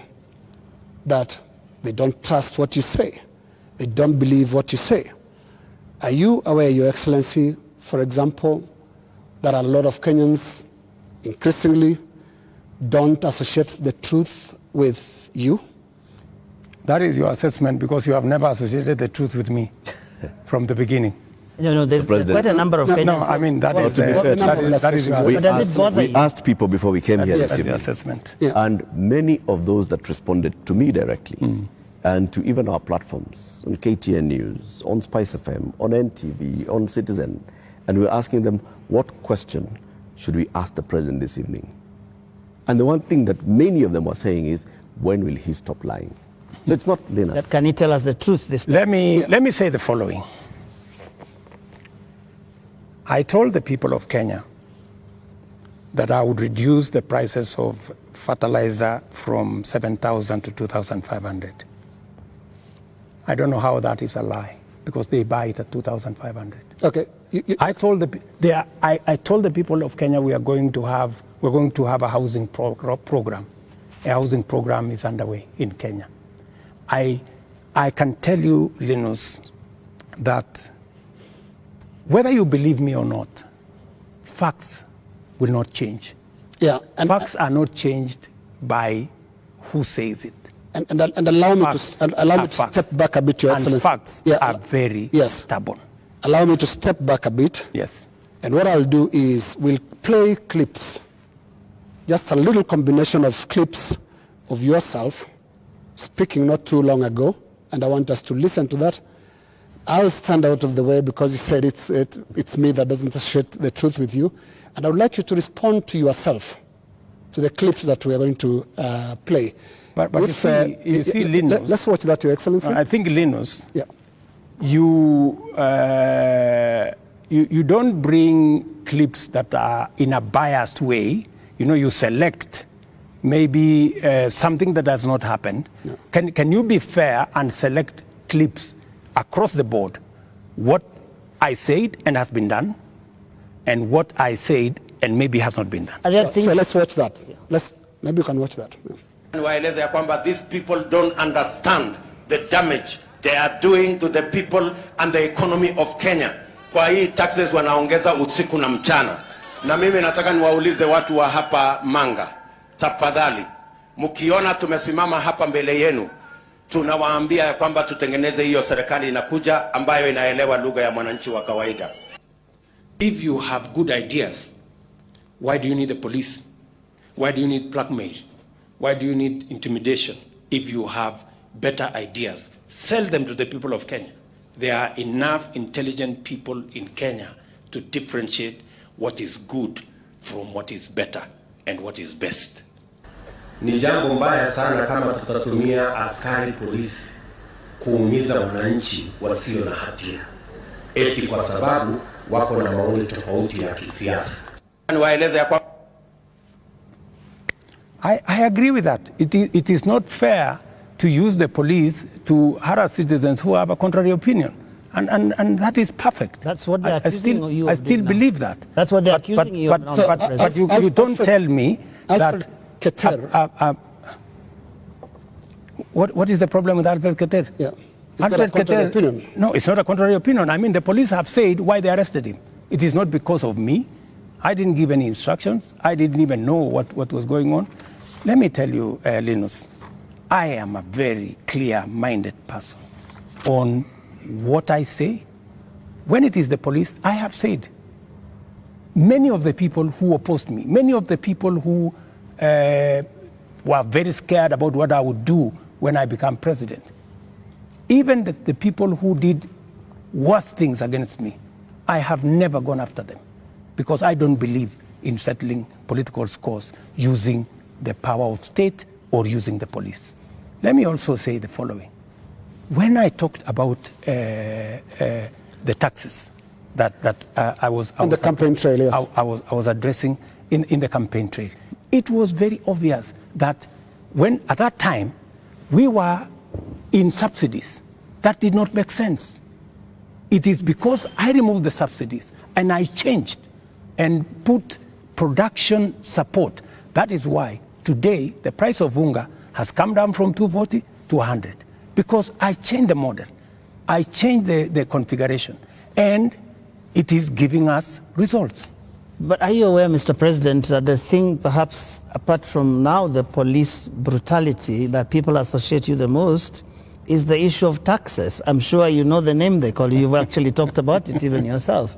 that they don't trust what you say. They don't believe what you say. Are you aware, Your Excellency, for example, that a lot of Kenyans increasingly don't associate the truth with you? that is your assessment because you have never associated the truth with me from the beginning. No, there's quite a number of Kenyans. No, I mean, that is your we asked people before we came here this that's the evening. assessment. Yeah. And many of those that responded to me directly and to even our platforms, on KTN News, on Spice FM, on NTV, on Citizen, and we were asking them, what question should we ask the president this evening? And the one thing that many of them were saying is, when will he stop lying? So it's not Linus. Can he tell us the truth this time? Let me say the following. I told the people of Kenya that I would reduce the prices of fertilizer from 7,000 to 2,500. I don't know how that is a lie, because they buy it at 2,500. Okay. I told the people of Kenya we're going to have a housing program. A housing program is underway in Kenya. I can tell you, Linus, that whether you believe me or not, facts will not change. Yeah. And facts are not changed by who says it. And allow me to step back a bit, Your Excellency. And facts are very stubborn. Allow me to step back a bit. Yes. And what I'll do is we'll play clips, just a little combination of clips of yourself speaking not too long ago, and I want us to listen to that. I'll stand out of the way because you said it's me that doesn't share the truth with you, and I would like you to respond to yourself, to the clips that we are going to play. But you see, Linus. Let's watch that, Your Excellency. I think, Linus, yeah. You don't bring clips that are in a biased way. You know, you select maybe something that has not happened. No. Can you be fair and select clips across the board? What I said and has been done, and what I said and maybe has not been done. So let's watch that. Maybe you can watch that. Yeah. Waeleze ya kwamba these people don't understand the damage they are doing to the people and the economy of Kenya. Kwa hii taxes wanaongeza usiku na mchana. Na mimi nataka niwaulize watu wa hapa Manga, tafadhali, mkiona tumesimama hapa mbele yenu, tunawaambia ya kwamba tutengeneze hiyo serikali inakuja ambayo inaelewa lugha ya mwananchi wa kawaida. If you have good ideas Why do you need the police? Why do you need blackmail? Why do you need intimidation? If you have better ideas, sell them to the people of Kenya. There are enough intelligent people in Kenya to differentiate what is good from what is better and what is best. Ni jambo mbaya sana kama tutatumia askari polisi kuumiza wananchi wasio na hatia eti kwa sababu wako na maoni tofauti ya kisiasa. I agree with that. It is not fair to use the police to harass citizens who have a contrary opinion. And that is perfect. That's what they're accusing you of. I still believe that. That's what they're accusing you of. But you don't tell me that... What is the problem with Alfred Keter? Yeah. Is that a contrary opinion? No, it's not a contrary opinion. I mean, the police have said why they arrested him. It is not because of me. I didn't give any instructions. I didn't even know what was going on. Let me tell you, Linus, I am a very clear-minded person on what I say. When it is the police, I have said, many of the people who opposed me, many of the people who were very scared about what I would do when I become president, even the people who did worse things against me, I have never gone after them because I don't believe in settling political scores using the power of state or using the police. Let me also say the following. When I talked about the taxes that I was on the campaign trail, yes. I was addressing in the campaign trail, it was very obvious that when at that time we were in subsidies, that did not make sense. It is because I removed the subsidies and I changed and put production support. That is why today the price of unga has come down from 240 to 100. Because I changed the model, I changed the configuration, and it is giving us results. But are you aware, Mr. President, that the thing perhaps, apart from now the police brutality that people associate you the most, is the issue of taxes? I'm sure you know the name they call you. You've actually talked about it even yourself.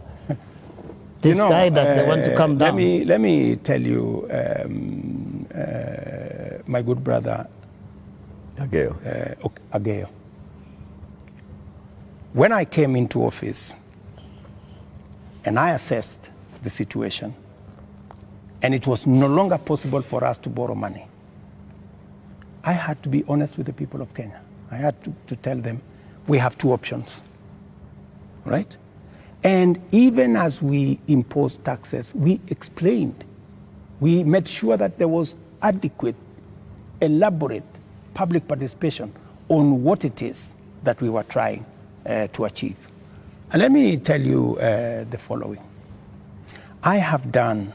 This guy that they want to come down. Let me tell you, my good brother, Ageo. When I came into office and I assessed the situation and it was no longer possible for us to borrow money, I had to be honest with the people of Kenya. I had to tell them we have two options, right? And even as we imposed taxes, we explained, we made sure that there was adequate, elaborate public participation on what it is that we were trying to achieve. And let me tell you the following. I have done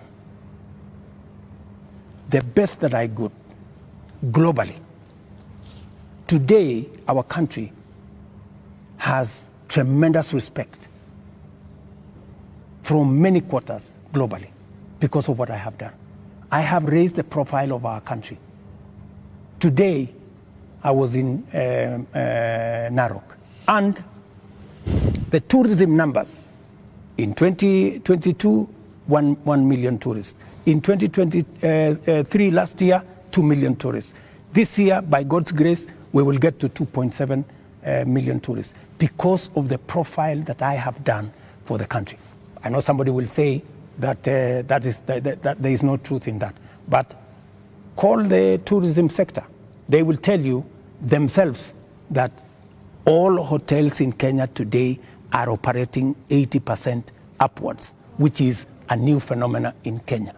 the best that I could globally. Today, our country has tremendous respect from many quarters globally because of what I have done. I have raised the profile of our country. Today, I was in Narok, and the tourism numbers in 2022, 1 million tourists. In 2023, last year, 2 million tourists. This year, by God's grace, we will get to 2.7 million tourists because of the profile that I have done for the country. I know somebody will say that, that there is no truth in that, but call the tourism sector. They will tell you themselves that all hotels in Kenya today are operating 80% upwards, which is a new phenomenon in Kenya.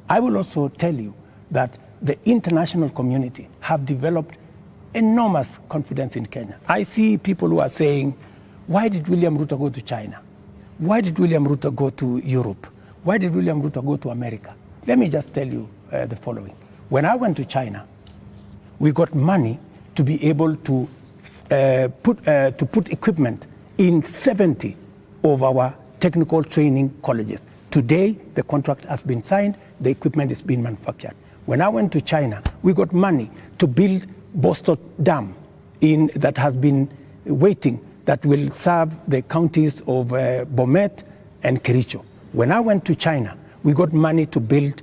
I will also tell you that the international community have developed enormous confidence in Kenya. I see people who are saying, why did William Ruto go to China? Why did William Ruto go to Europe? Why did William Ruto go to America? Let me just tell you the following. When I went to China, we got money to be able to put equipment in 70 of our technical training colleges. Today, the contract has been signed, the equipment is being manufactured. When I went to China, we got money to build Bostock Dam that has been waiting, that will serve the counties of Bomet and Kericho. When I went to China, We got money to build,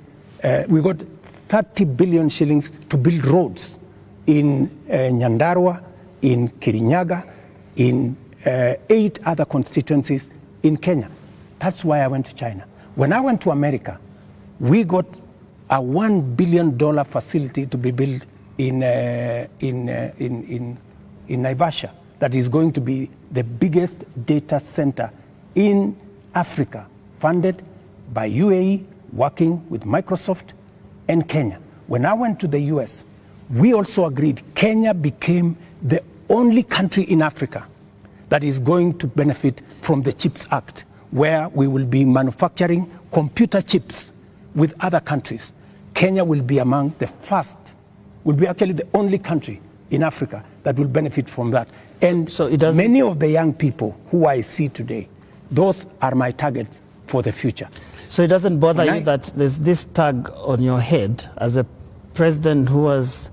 we got 30 billion shillings to build roads in Nyandarua, in Kirinyaga, in 8 other constituencies in Kenya. That's why I went to China. When I went to America, we got a $1 billion facility to be built in Naivasha that is going to be the biggest data center in Africa, funded by UAE, working with Microsoft and Kenya. When I went to the US, we also agreed Kenya became the only country in Africa that is going to benefit from the CHIPS Act, where we will be manufacturing computer chips with other countries. Kenya will be among the first, will be actually the only country in Africa that will benefit from that. And so it doesn't... many of the young people who I see today, those are my targets for the future. So it doesn't bother you that there's this tag on your head as a president who has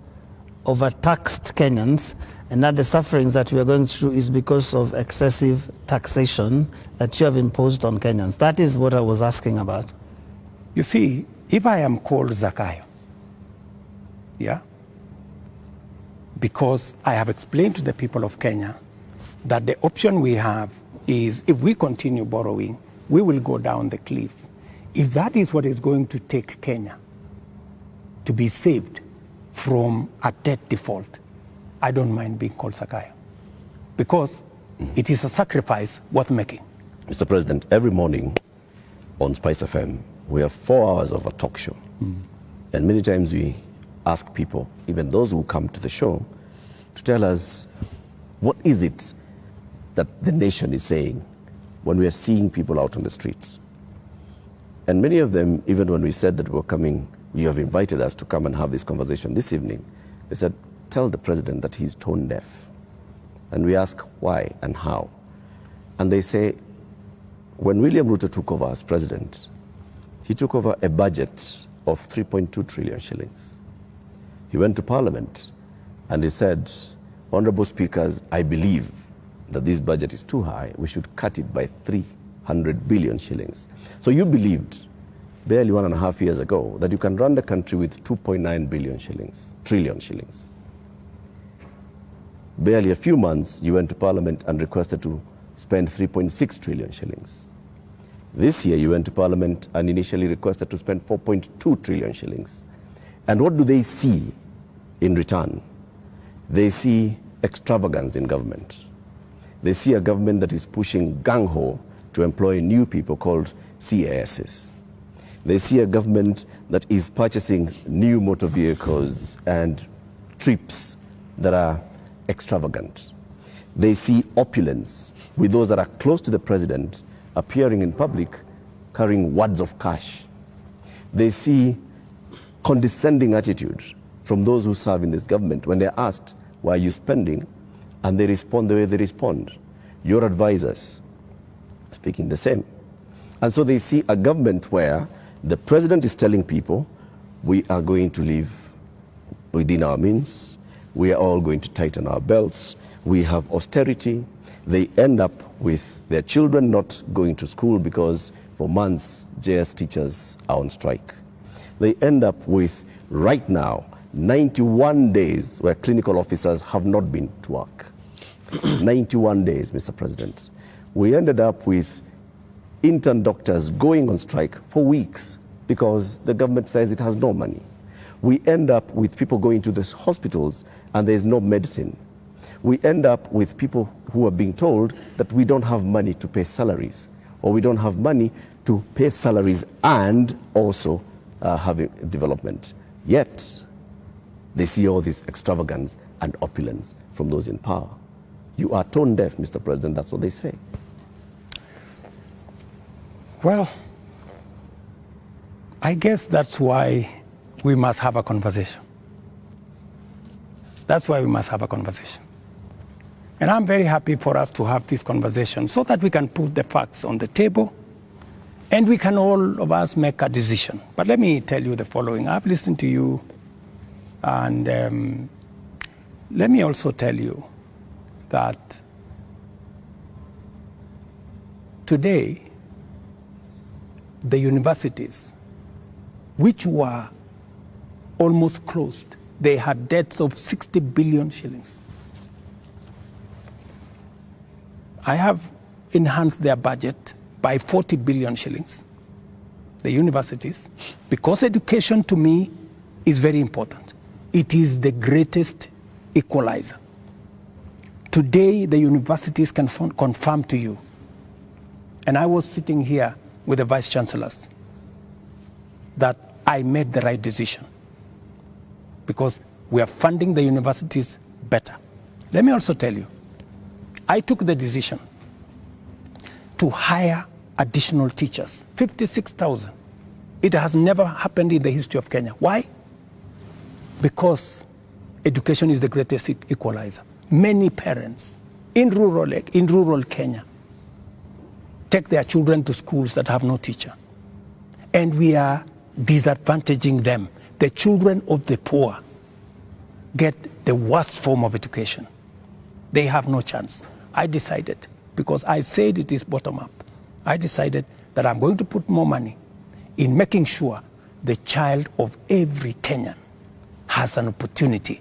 overtaxed Kenyans, and that the sufferings that we are going through is because of excessive taxation that you have imposed on Kenyans? That is what I was asking about. You see, if I am called Zakayo, yeah, because I have explained to the people of Kenya that the option we have is, if we continue borrowing, we will go down the cliff. If that is what is going to take Kenya to be saved from a debt default, I don't mind being called Zakayo, because it is a sacrifice worth making. Mr. President, every morning on Spice FM, we have 4 hours of a talk show. And many times we ask people, even those who come to the show, to tell us what is it that the nation is saying when we are seeing people out on the streets. And many of them, even when we said that we were coming, you have invited us to come and have this conversation this evening, they said, tell the president that he's tone deaf. And we ask why and how. And they say, when William Ruto took over as president, he took over a budget of 3.2 trillion shillings. He went to Parliament and he said, Honorable Speakers, I believe that this budget is too high. We should cut it by 300 billion shillings. So you believed barely 1.5 years ago that you can run the country with 2.9 trillion shillings. Barely a few months, you went to Parliament and requested to spend 3.6 trillion shillings. This year, you went to Parliament and initially requested to spend 4.2 trillion shillings. And what do they see in return? They see extravagance in government. They see a government that is pushing gung-ho to employ new people called SIASAs. They see a government that is purchasing new motor vehicles and trips that are extravagant. They see opulence with those that are close to the president appearing in public carrying wads of cash. They see condescending attitude from those who serve in this government when they're asked, why are you spending? And they respond the way they respond. Your advisors speaking the same. And so they see a government where the president is telling people, we are going to live within our means. We are all going to tighten our belts. We have austerity. They end up with their children not going to school because for months JS teachers are on strike. They end up with, right now, 91 days where clinical officers have not been to work. 91 days, Mr. President. We ended up with intern doctors going on strike for weeks because the government says it has no money. We end up with people going to the hospitals and there's no medicine. We end up with people who are being told that we don't have money to pay salaries, or we don't have money to pay salaries and also having development. Yet, they see all this extravagance and opulence from those in power. You are tone deaf, Mr. President, that's what they say. Well, I guess that's why we must have a conversation. That's why we must have a conversation. And I'm very happy for us to have this conversation so that we can put the facts on the table and we can all of us make a decision. But let me tell you the following. I've listened to you, and let me also tell you that today the universities which were almost closed. They had debts of 60 billion shillings. I have enhanced their budget by 40 billion shillings, the universities, because education to me is very important. It is the greatest equalizer. Today, the universities can confirm to you, and I was sitting here with the vice chancellors, that I made the right decision because we are funding the universities better. Let me also tell you, I took the decision to hire additional teachers, 56,000. It has never happened in the history of Kenya. Why? Because education is the greatest equalizer. Many parents in rural Kenya take their children to schools that have no teacher. And we are disadvantaging them. The children of the poor get the worst form of education. They have no chance. I decided, because I said it is bottom up, I decided that I'm going to put more money in making sure the child of every Kenyan has an opportunity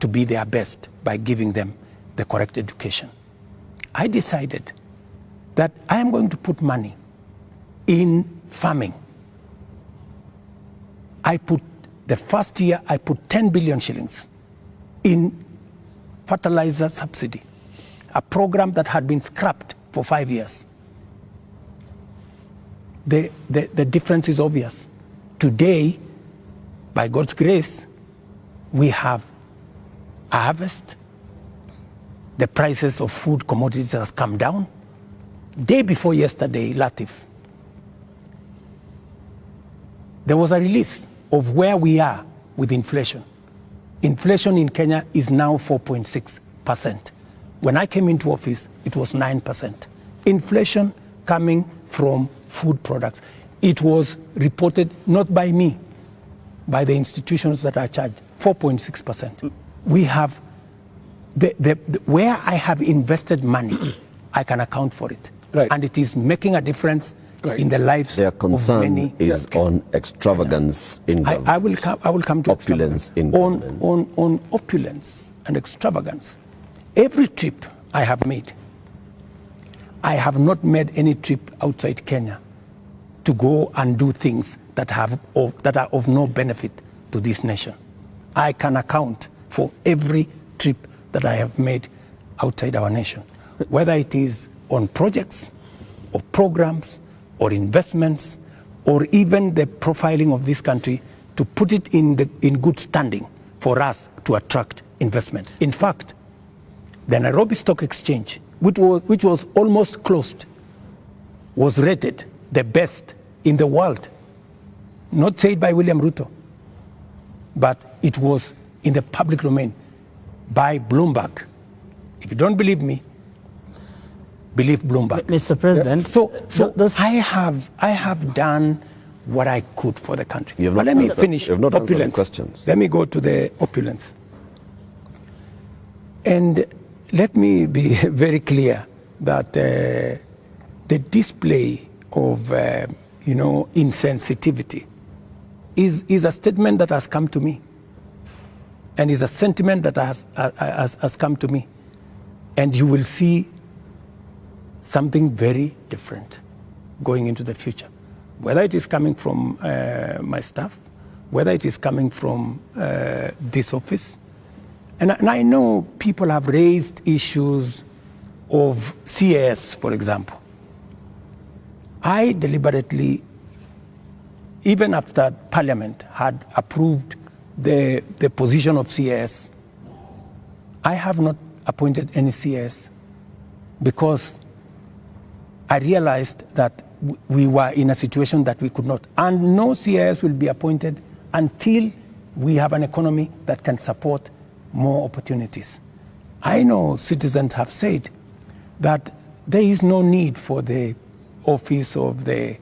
to be their best by giving them the correct education. I decided that I am going to put money in farming. The first year, I put 10 billion shillings in fertilizer subsidy, a program that had been scrapped for 5 years. The difference is obvious. Today, by God's grace, we have a harvest. The prices of food commodities has come down. Day before yesterday, Latif, there was a release of where we are with inflation. Inflation in Kenya is now 4.6%. When I came into office, it was 9%. Inflation coming from food products. It was reported not by me, by the institutions that are charged, 4.6%. We have, where I have invested money, I can account for it. Right. And it is making a difference in the lives Their of concern many. is on extravagance in government. I will come to opulence in government. on opulence and extravagance. Every trip I have made, I have not made any trip outside Kenya to go and do things that are of no benefit to this nation. I can account for every trip that I have made outside our nation, whether it is on projects or programs or investments or even the profiling of this country to put it in good standing for us to attract investment. In fact, the Nairobi Stock Exchange, which was almost closed, was rated the best in the world. Not said by William Ruto, but it was in the public domain by Bloomberg. If you don't believe me, believe Bloomberg. Mr. President, So I have done what I could for the country. But let me finish. You have not answered the opulence. questions. Let me go to the opulence. And let me be very clear that the display of insensitivity is a statement that has come to me, and is a sentiment that has come to me, and you will see something very different going into the future, whether it is coming from my staff, whether it is coming from this office. And I know people have raised issues of CAS, for example. I deliberately, even after Parliament had approved the position of CAS, I have not appointed any CAS because I realized that we were in a situation that we could not. And no CAS will be appointed until we have an economy that can support more opportunities. I know citizens have said that there is no need for the office of the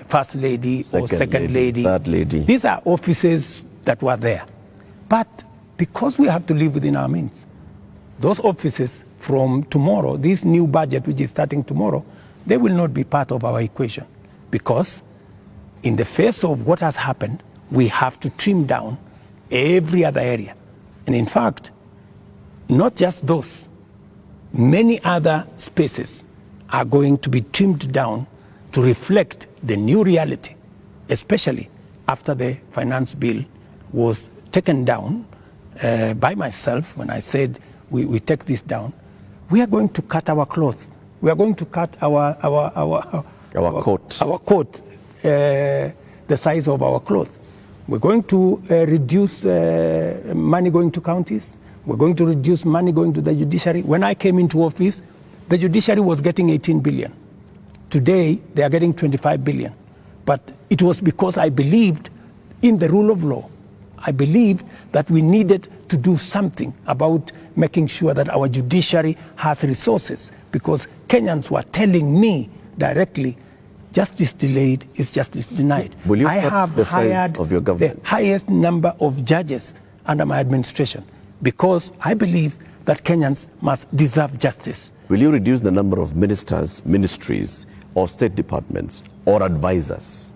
First Lady or Second Lady. Third Lady. These are offices that were there. But because we have to live within our means, those offices from tomorrow, this new budget which is starting tomorrow, they will not be part of our equation because in the face of what has happened, we have to trim down every other area. And in fact, not just those, many other spaces are going to be trimmed down to reflect the new reality, especially after the finance bill was taken down by myself when I said we take this down. We are going to cut our cloth. We are going to cut our coat, the size of our cloth. We're going to reduce money going to counties. We're going to reduce money going to the judiciary. When I came into office, the judiciary was getting 18 billion. Today, they are getting 25 billion. But it was because I believed in the rule of law. I believed that we needed to do something about making sure that our judiciary has resources, because Kenyans were telling me directly, justice delayed is justice denied. Will you I cut have the size hired of your government? The highest number of judges under my administration, because I believe that Kenyans must deserve justice. Will you reduce the number of ministers, ministries, or state departments, or advisors?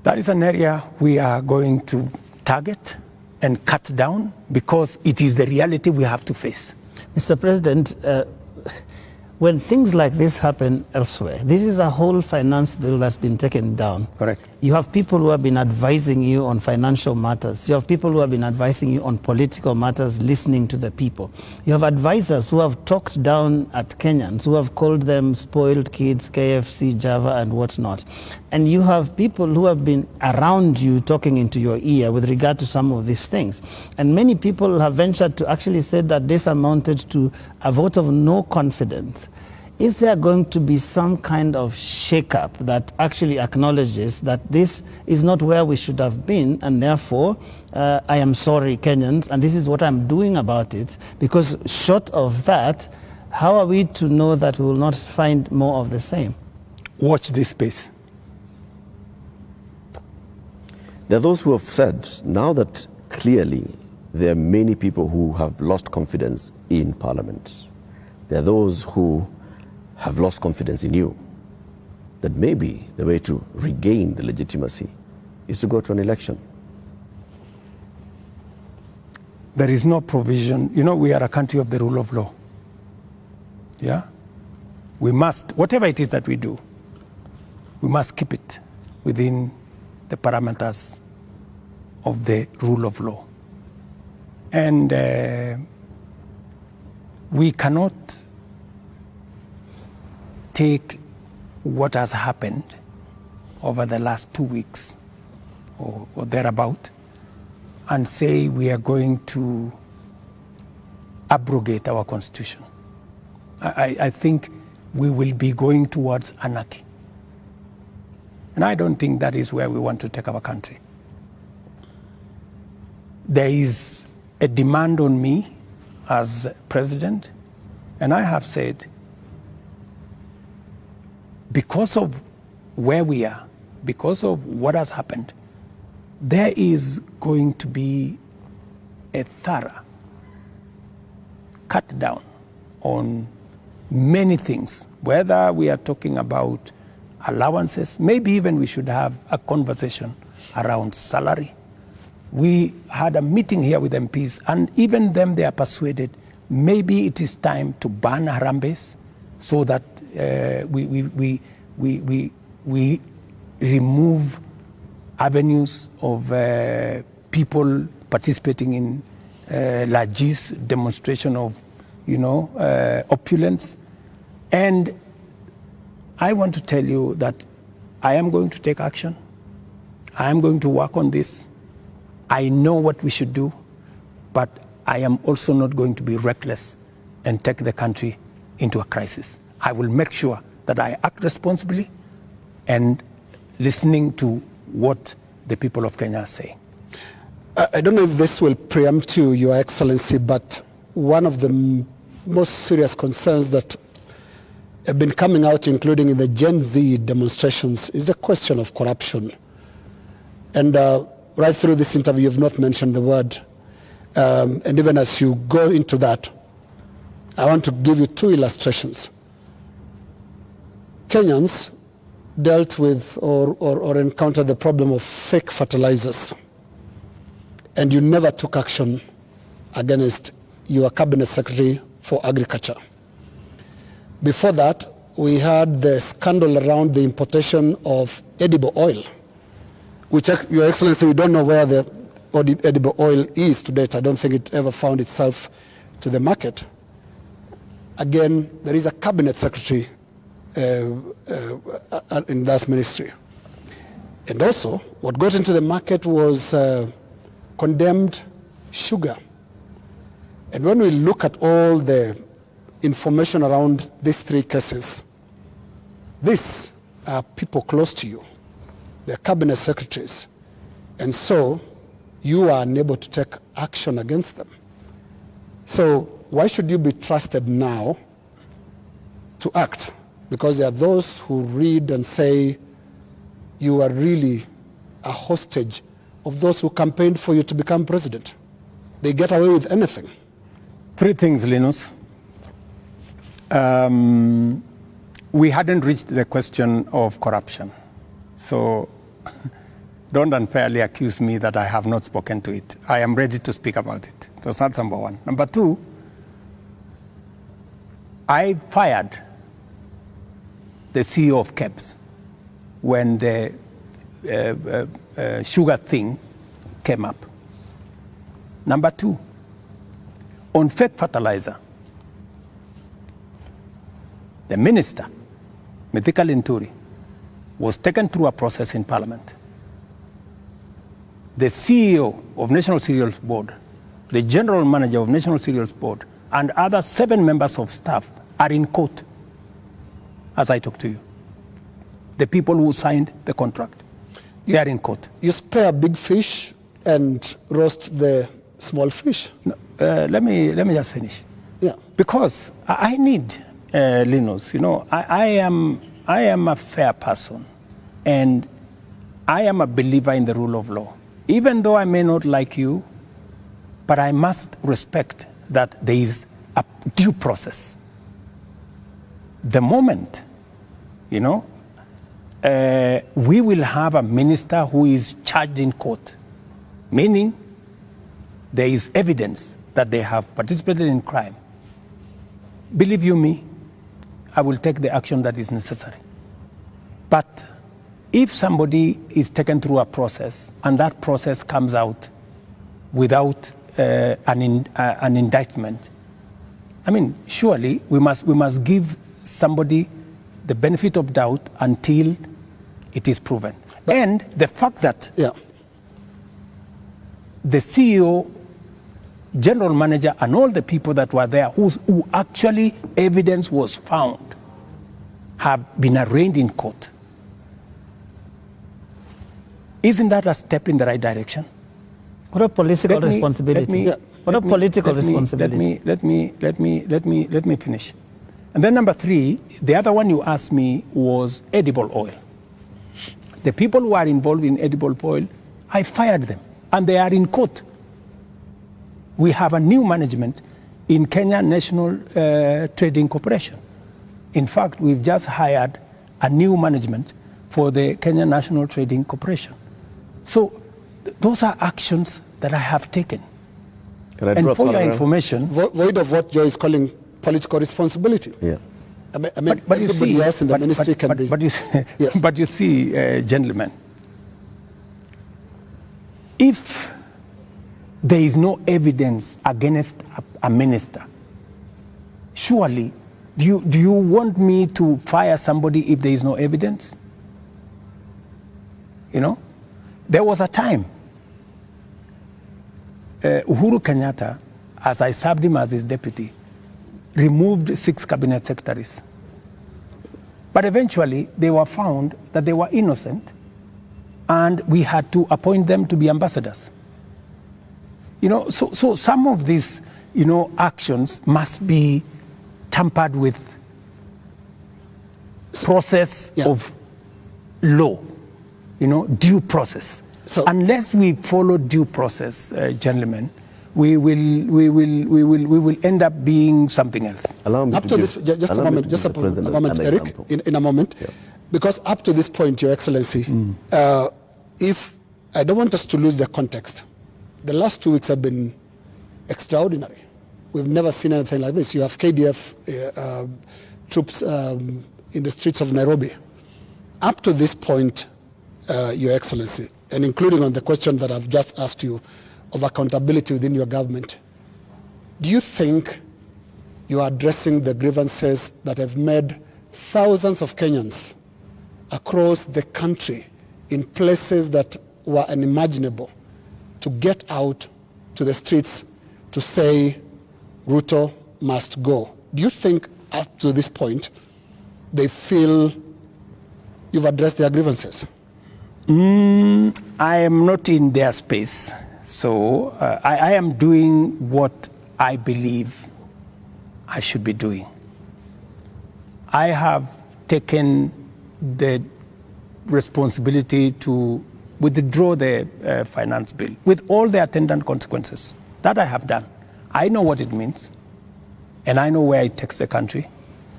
That is an area we are going to target and cut down, because it is the reality we have to face. Mr. President, when things like this happen elsewhere, this is a whole finance bill that's been taken down. Correct. You have people who have been advising you on financial matters. You have people who have been advising you on political matters, listening to the people. You have advisors who have talked down at Kenyans, who have called them spoiled kids, KFC, Java, and whatnot. And you have people who have been around you talking into your ear with regard to some of these things. And many people have ventured to actually say that this amounted to a vote of no confidence. Is there going to be some kind of shake-up that actually acknowledges that this is not where we should have been, and therefore, I am sorry, Kenyans, and this is what I'm doing about it? Because short of that, how are we to know that we will not find more of the same? Watch this space. There are those who have said, now that clearly there are many people who have lost confidence in Parliament, there are those who have lost confidence in you, that maybe the way to regain the legitimacy is to go to an election. There is no provision. You know, we are a country of the rule of law. Yeah? We must, whatever it is that we do, we must keep it within the parameters of the rule of law. And we cannot take what has happened over the last 2 weeks or thereabout and say we are going to abrogate our constitution. I think we will be going towards anarchy. And I don't think that is where we want to take our country. There is a demand on me as president, and I have said, because of where we are, because of what has happened, there is going to be a thorough cut down on many things, whether we are talking about allowances, maybe even we should have a conversation around salary. We had a meeting here with MPs, and even them, they are persuaded maybe it is time to ban Harambes so that we remove avenues of people participating in largesse, demonstration of, opulence. And I want to tell you that I am going to take action. I am going to work on this. I know what we should do, but I am also not going to be reckless and take the country into a crisis. I will make sure that I act responsibly and listening to what the people of Kenya are saying. I don't know if this will preempt you, Your Excellency, but one of the most serious concerns that have been coming out, including in the Gen Z demonstrations, is the question of corruption. And right through this interview, you've not mentioned the word. And even as you go into that, I want to give you two illustrations. Kenyans dealt with or encountered the problem of fake fertilizers, and you never took action against your cabinet secretary for agriculture. Before that, we had the scandal around the importation of edible oil, which, Your Excellency, we don't know where the edible oil is to date. I don't think it ever found itself to the market. Again, there is a cabinet secretary in that ministry. And also, what got into the market was condemned sugar. And when we look at all the information around these three cases, these are people close to you. They're cabinet secretaries. And so you are unable to take action against them. So why should you be trusted now to act? Because there are those who read and say you are really a hostage of those who campaigned for you to become president. They get away with anything. Three things, Linus. We hadn't reached the question of corruption. So don't unfairly accuse me that I have not spoken to it. I am ready to speak about it. So that's number one. Number two, I fired the CEO of KEBS when the sugar thing came up. Number two, on fake fertilizer, the minister, Mithika Linturi, was taken through a process in Parliament. The CEO of National Cereals Board, the general manager of National Cereals Board, and other 7 members of staff are in court as I talk to you. The people who signed the contract, they are in court. You spare big fish and roast the small fish. No, let me just finish. Yeah. Because I need, Linus, you know, I am a fair person, and I am a believer in the rule of law. Even though I may not like you, but I must respect that there is a due process. The moment, you know, we will have a minister who is charged in court, meaning there is evidence that they have participated in crime. Believe you me, I will take the action that is necessary. But if somebody is taken through a process and that process comes out without an indictment, I mean, surely we must give somebody the benefit of doubt until it is proven. And the fact that the CEO, general manager, and all the people that were there who actually evidence was found have been arraigned in court. Isn't that a step in the right direction? What a political responsibility. What a political responsibility. Let me finish. And then number 3, the other one you asked me was edible oil. The people who are involved in edible oil, I fired them, and they are in court. We have a new management in Kenya National Trading Corporation. In fact, we've just hired a new management for the Kenya National Trading Corporation. So those are actions that I have taken. And for your information, void of what Joe is calling political responsibility. Yeah. I mean, but you see, else in the ministry can be. But you see, yes. But you see, gentlemen, if there is no evidence against a minister, surely, do you want me to fire somebody if there is no evidence? You know, there was a time, Uhuru Kenyatta, as I served him as his deputy, removed 6 cabinet secretaries. But eventually, they were found that they were innocent, and we had to appoint them to be ambassadors. You know, so some of these, you know, actions must be tampered with process of law, you know, due process. So unless we follow due process, gentlemen, we will end up being something else. Allow me up to this, just a moment, Eric, in a moment. Because up to this point, Your Excellency, if I don't want us to lose the context, the last 2 weeks have been extraordinary. We've never seen anything like this. You have KDF troops in the streets of Nairobi. Up to this point, Your Excellency, and including on the question that I've just asked you of accountability within your government, do you think you are addressing the grievances that have made thousands of Kenyans across the country in places that were unimaginable to get out to the streets to say Ruto must go? Do you think up to this point they feel you've addressed their grievances? I am not in their space, so I am doing what I believe I should be doing. I have taken the responsibility to withdraw the finance bill with all the attendant consequences. That I have done. I know what it means, and I know where it takes the country,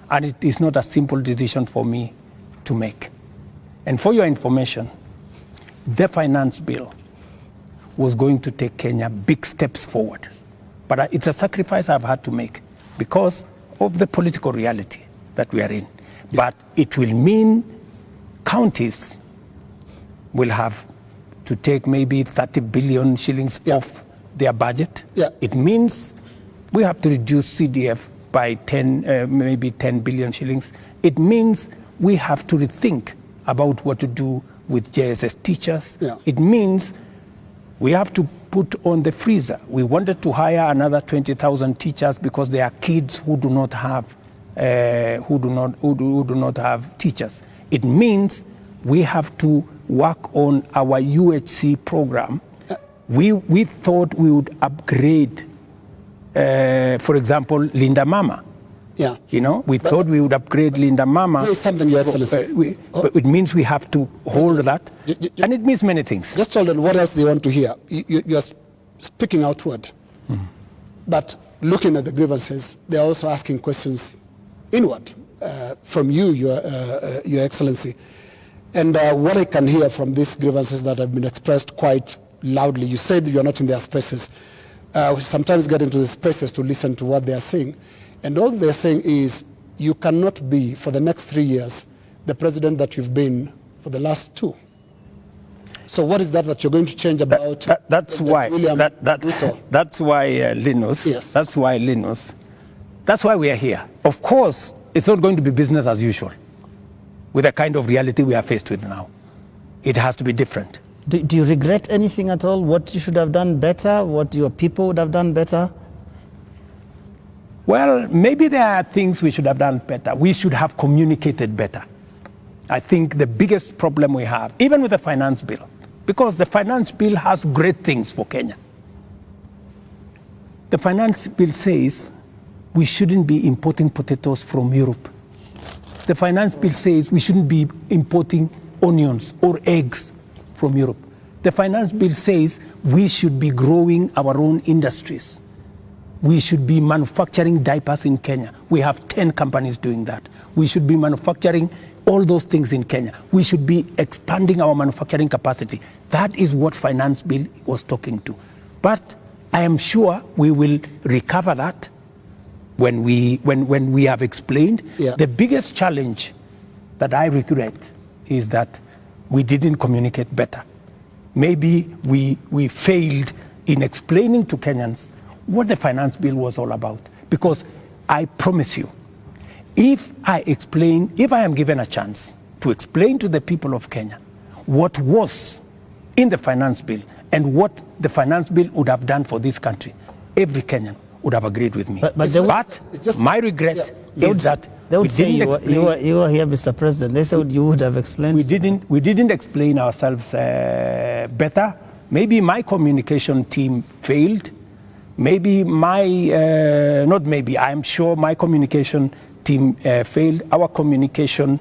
and it is not a simple decision for me to make. And for your information, the finance bill was going to take Kenya big steps forward. But it's a sacrifice I've had to make because of the political reality that we are in. But it will mean counties will have to take maybe 30 billion shillings off their budget. It means we have to reduce CDF by maybe 10 billion shillings. It means we have to rethink about what to do with JSS teachers. It means we have to put on the freezer. We wanted to hire another 20,000 teachers because there are kids who do not have who do not have teachers. It means we have to work on our UHC program. We thought we would upgrade, for example, Linda Mama. You know, we thought we would upgrade Linda Mama. Here's something, Your Excellency. It means we have to hold that, and it means many things. Just hold on, what else do you want to hear? You are speaking outward, but looking at the grievances, they are also asking questions inward from you, Your Excellency. And what I can hear from these grievances that have been expressed quite loudly, you said you are not in their spaces. We sometimes get into the spaces to listen to what they are saying. And all they're saying is you cannot be, for the next 3 years, the president that you've been for the last 2. So what is that you're going to change about? That's why. That's why Linus. Yes. That's why Linus. That's why we are here. Of course, it's not going to be business as usual with the kind of reality we are faced with now. It has to be different. Do you regret anything at all? What you should have done better? What your people would have done better? Well, maybe there are things we should have done better. We should have communicated better. I think the biggest problem we have, even with the finance bill, because the finance bill has great things for Kenya. The finance bill says we shouldn't be importing potatoes from Europe. The finance bill says we shouldn't be importing onions or eggs from Europe. The finance bill says we should be growing our own industries. We should be manufacturing diapers in Kenya. We have 10 companies doing that. We should be manufacturing all those things in Kenya. We should be expanding our manufacturing capacity. That is what finance bill was talking to. But I am sure we will recover that when we have explained. The biggest challenge that I regret is that we didn't communicate better. Maybe we failed in explaining to Kenyans what the finance bill was all about. Because I promise you, if I am given a chance to explain to the people of Kenya what was in the finance bill and what the finance bill would have done for this country, every Kenyan would have agreed with me. But my regret is that they would say you were here, Mr. President. They said you would have explained. We didn't explain ourselves better. Maybe my communication team failed. Maybe I'm sure my communication team failed. Our communication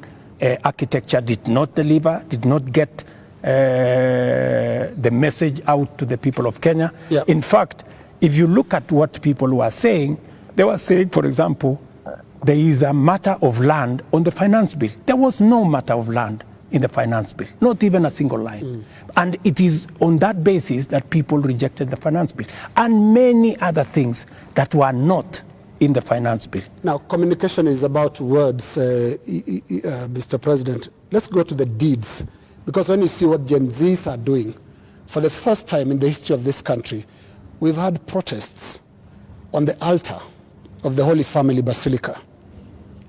architecture did not deliver, did not get the message out to the people of Kenya. In fact, if you look at what people were saying, they were saying, for example, there is a matter of land on the finance bill. There was no matter of land in the finance bill, not even a single line. And it is on that basis that people rejected the finance bill and many other things that were not in the finance bill. Now, communication is about words, Mr. President. Let's go to the deeds, because when you see what Gen Zs are doing, for the first time in the history of this country, we've had protests on the altar of the Holy Family Basilica,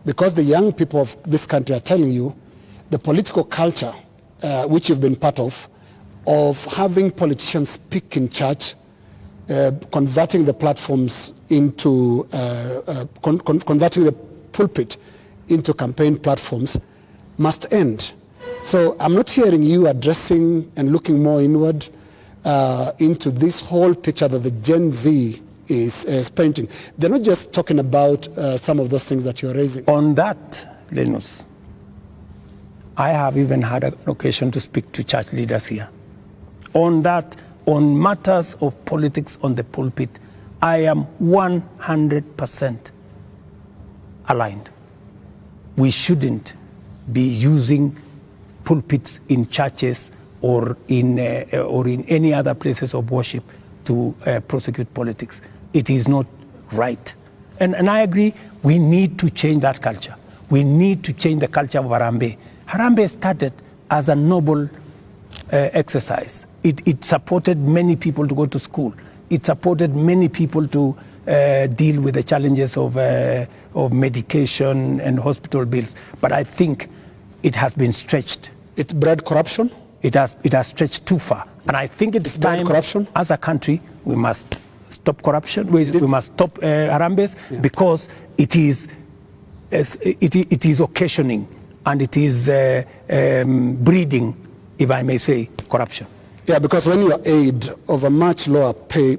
because the young people of this country are telling you the political culture, which you've been part of having politicians speak in church, converting the platforms into, converting the pulpit into campaign platforms, must end. So I'm not hearing you addressing and looking more inward into this whole picture that the Gen Z is painting. They're not just talking about some of those things that you're raising. On that, Linus, I have even had an occasion to speak to church leaders here. On that, on matters of politics on the pulpit, I am 100% aligned. We shouldn't be using pulpits in churches or in any other places of worship to prosecute politics. It is not right. And I agree, we need to change that culture. We need to change the culture of Harambee. Harambee started as a noble exercise. It supported many people to go to school. It supported many people to deal with the challenges of medication and hospital bills. But I think it has been stretched. It bred corruption? It has stretched too far. And I think it's time, corruption? As a country, we must stop corruption. We must stop Harambees, because it is occasioning and it is breeding, if I may say, corruption. Yeah, because when your aid of a much lower pay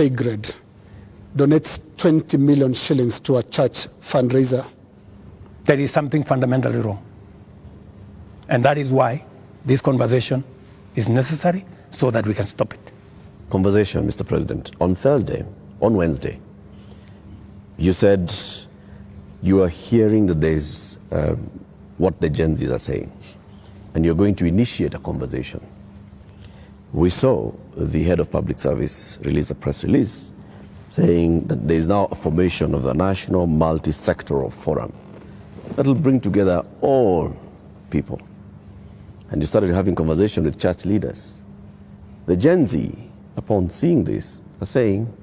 grade donates 20 million shillings to a church fundraiser, there is something fundamentally wrong. And that is why this conversation is necessary, so that we can stop it. Conversation, Mr. President. On Wednesday, you said you are hearing that there's what the Gen Zs are saying, and you're going to initiate a conversation. We saw the head of public service release a press release saying that there is now a formation of the National Multi-Sectoral Forum that will bring together all people. And you started having conversation with church leaders. The Gen Z, upon seeing this, are saying,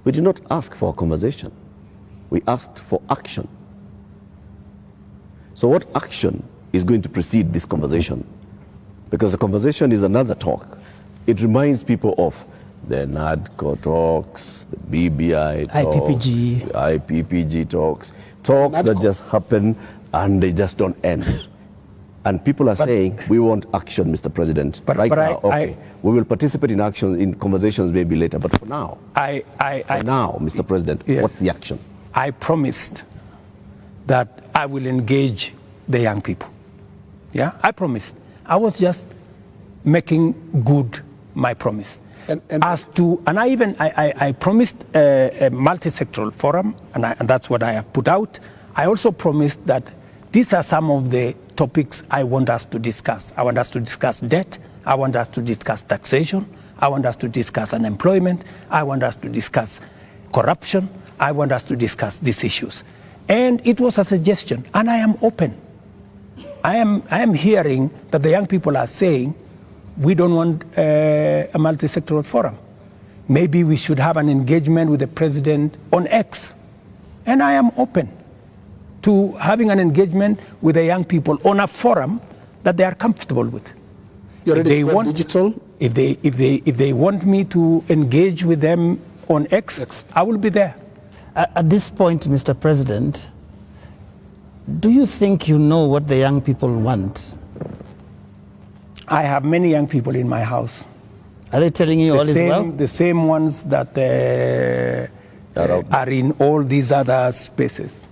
we did not ask for a conversation. We asked for action. So what action is going to precede this conversation? Because the conversation is another talk. It reminds people of the NADCO talks, the BBI talks, IPPG. the IPPG talks that just happen and they just don't end. And people are saying, we want action, Mr. President. But now, we will participate in action, in conversations maybe later. But for now, Mr. President, yes, what's the action? I promised that I will engage the young people. Yeah, I promised. I was just making good my promise. And I promised a multi-sectoral forum, and that's what I have put out. I also promised that these are some of the topics I want us to discuss. I want us to discuss debt. I want us to discuss taxation. I want us to discuss unemployment. I want us to discuss corruption. I want us to discuss these issues. And it was a suggestion, and I am open. I am hearing that the young people are saying, we don't want a multi-sectoral forum. Maybe we should have an engagement with the president on X. And I am open to having an engagement with the young people on a forum that they are comfortable with. If they want me to engage with them on X, I will be there. At this point, Mr. President, do you think you know what the young people want? I have many young people in my house. Are they telling you all is well? The same ones that are in all these other spaces.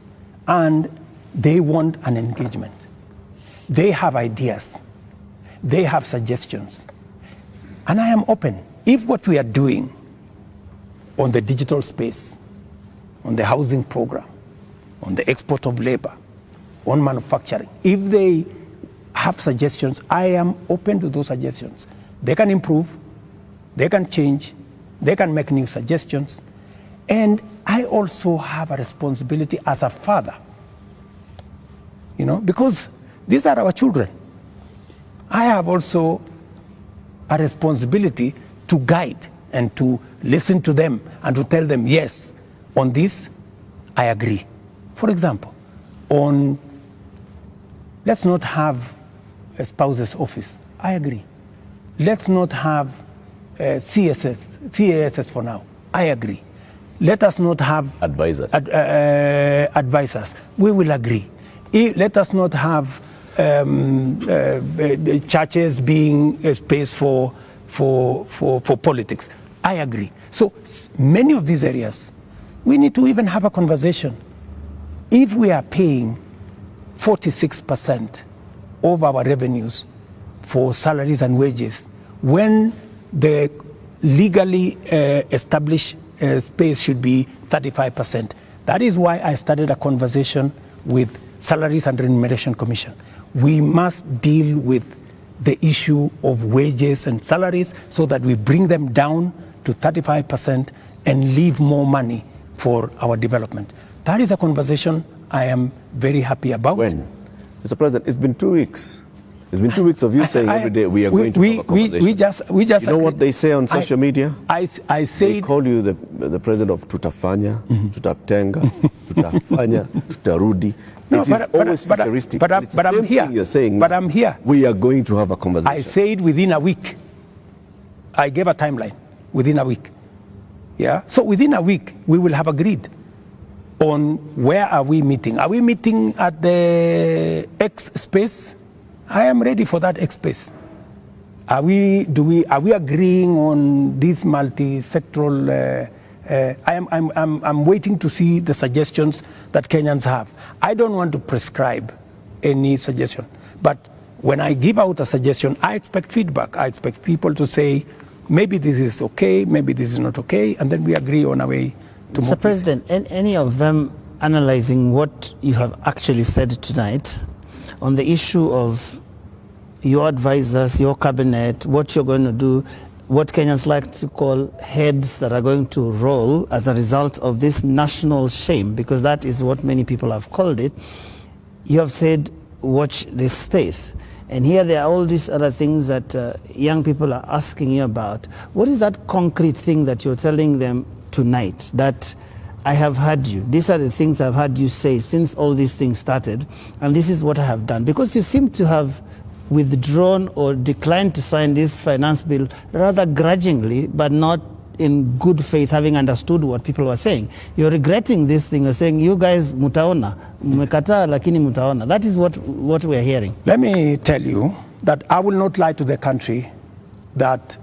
And they want an engagement. They have ideas. They have suggestions. And I am open. If what we are doing on the digital space, on the housing program, on the export of labor, on manufacturing. If they have suggestions, I am open to those suggestions. They can improve, they can change, they can make new suggestions. And I also have a responsibility as a father, because these are our children. I have also a responsibility to guide and to listen to them and to tell them, yes, on this, I agree. For example, let's not have a spouse's office. I agree. Let's not have CASs for now. I agree. Let us not have advisors. Advisors. We will agree. Let us not have churches being a space for politics. I agree. So many of these areas, we need to even have a conversation. If we are paying 46% of our revenues for salaries and wages, when the legally established space should be 35%. That is why I started a conversation with Salaries and Remuneration Commission. We must deal with the issue of wages and salaries so that we bring them down to 35% and leave more money for our development. That is a conversation I am very happy about. When? Mr. President, it's been 2 weeks. It's been 2 weeks of you saying every day we are going to have a conversation. We just you know what they say on social media? I say they call you the president of tutafanya, tutatenga, tutafanya, tutarudi. No, it is always futuristic. But I'm here. You're saying, but I'm here. We are going to have a conversation. I said within a week. I gave a timeline. Within a week. Yeah. So within a week we will have agreed on where are we meeting. Are we meeting at the X space? I am ready for that X space. Are we agreeing on this multi-sectoral? I'm waiting to see the suggestions that Kenyans have. I don't want to prescribe any suggestion, but when I give out a suggestion, I expect feedback. I expect people to say, maybe this is okay, maybe this is not okay, and then we agree on a way to move. Mr. President, any of them analyzing what you have actually said tonight on the issue of your advisors, your cabinet, what you're going to do, what Kenyans like to call heads that are going to roll as a result of this national shame, because that is what many people have called it. You have said, watch this space. And here there are all these other things that young people are asking you about. What is that concrete thing that you're telling them tonight that I have heard you? These are the things I've heard you say since all these things started, and this is what I have done. Because you seem to have withdrawn or declined to sign this finance bill rather grudgingly, but not in good faith, having understood what people were saying. You're regretting this thing. You're saying, you guys mutaona, mmekataa lakini mutaona. That is what we're hearing. Let me tell you that I will not lie to the country that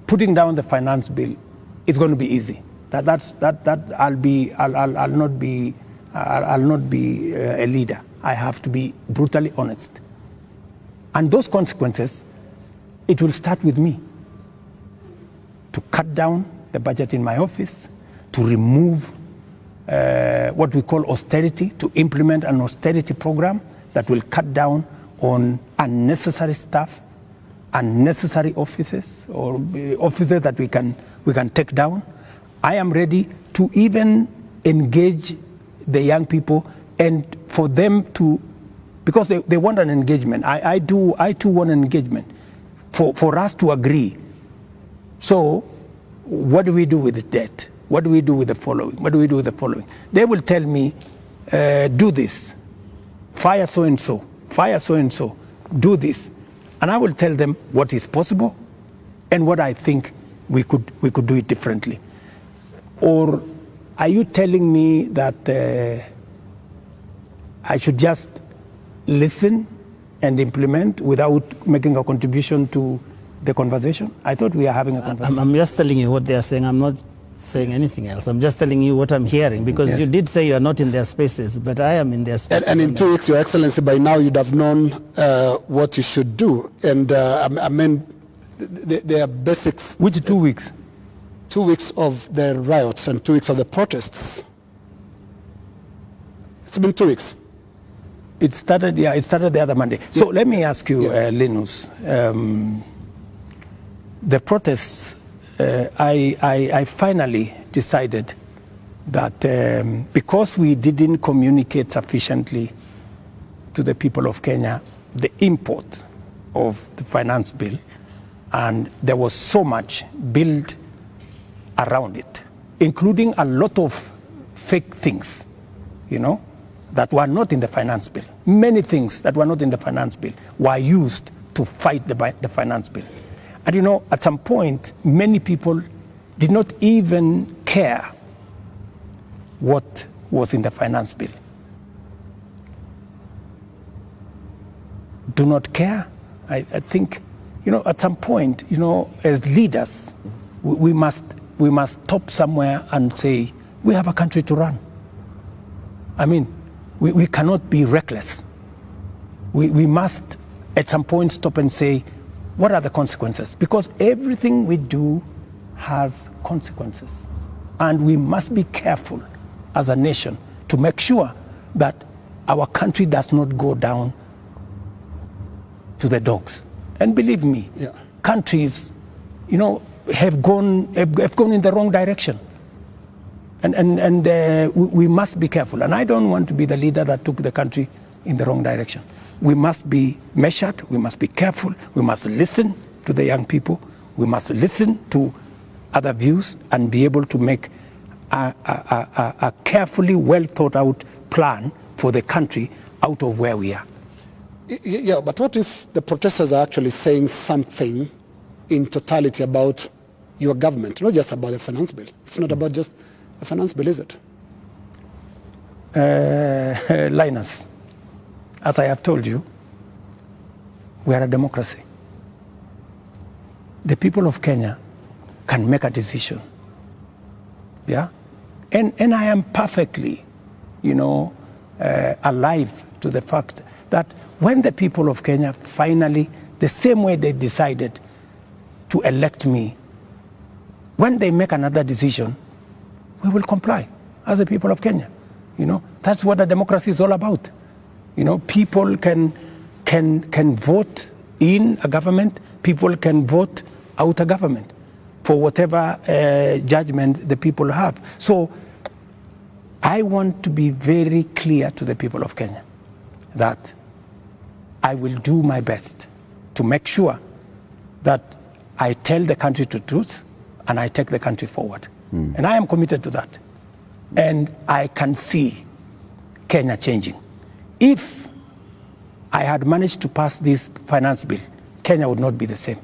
putting down the finance bill is going to be easy. I'll not be a leader. I have to be brutally honest. And those consequences, it will start with me. To cut down the budget in my office, to remove what we call austerity, to implement an austerity program that will cut down on unnecessary stuff, unnecessary offices, or offices that we can take down. I am ready to even engage the young people and for them to, because they want an engagement. I too want an engagement for us to agree. So what do we do with the debt? What do we do with the following? What do we do with the following? They will tell me, do this, fire so-and-so, fire so-and-so, do this. And I will tell them what is possible and what I think we could do it differently. Or are you telling me that I should just listen and implement without making a contribution to the conversation? I thought we are having a conversation. I'm just telling you what they are saying. I'm not saying anything else. I'm just telling you what I'm hearing, because yes, you did say you are not in their spaces, but I am in their spaces. And in 2 weeks, Your Excellency, by now you'd have known what you should do. And I mean, there are basics. Which 2 weeks? 2 weeks of the riots and 2 weeks of the protests. It's been 2 weeks. It started the other Monday. So let me ask you, Linus, the protests, I finally decided that because we didn't communicate sufficiently to the people of Kenya the import of the finance bill, and there was so much built around it, including a lot of fake things, you know, that were not in the finance bill. Many things that were not in the finance bill were used to fight the finance bill. And you know, at some point, many people did not even care what was in the finance bill. Do not care. I think, you know, at some point, you know, as leaders, we must stop somewhere and say, we have a country to run. I mean, we cannot be reckless. We must, at some point, stop and say, what are the consequences? Because everything we do has consequences. And we must be careful as a nation to make sure that our country does not go down to the dogs. And believe me, countries, you know, have gone in the wrong direction. And we must be careful. And I don't want to be the leader that took the country in the wrong direction. We must be measured, we must be careful, we must listen to the young people, we must listen to other views and be able to make a carefully well thought out plan for the country out of where we are. Yeah, but what if the protesters are actually saying something in totality about your government, not just about the finance bill? It's not about just the finance bill, is it? Linus, as I have told you, we are a democracy. The people of Kenya can make a decision. Yeah? And I am perfectly, you know, alive to the fact that when the people of Kenya finally, the same way they decided to elect me, when they make another decision, we will comply as the people of Kenya. You know, that's what a democracy is all about. You know, people can vote in a government, people can vote out a government for whatever judgment the people have. So I want to be very clear to the people of Kenya that I will do my best to make sure that I tell the country the truth and I take the country forward. And I am committed to that. And I can see Kenya changing. If I had managed to pass this finance bill, Kenya would not be the same.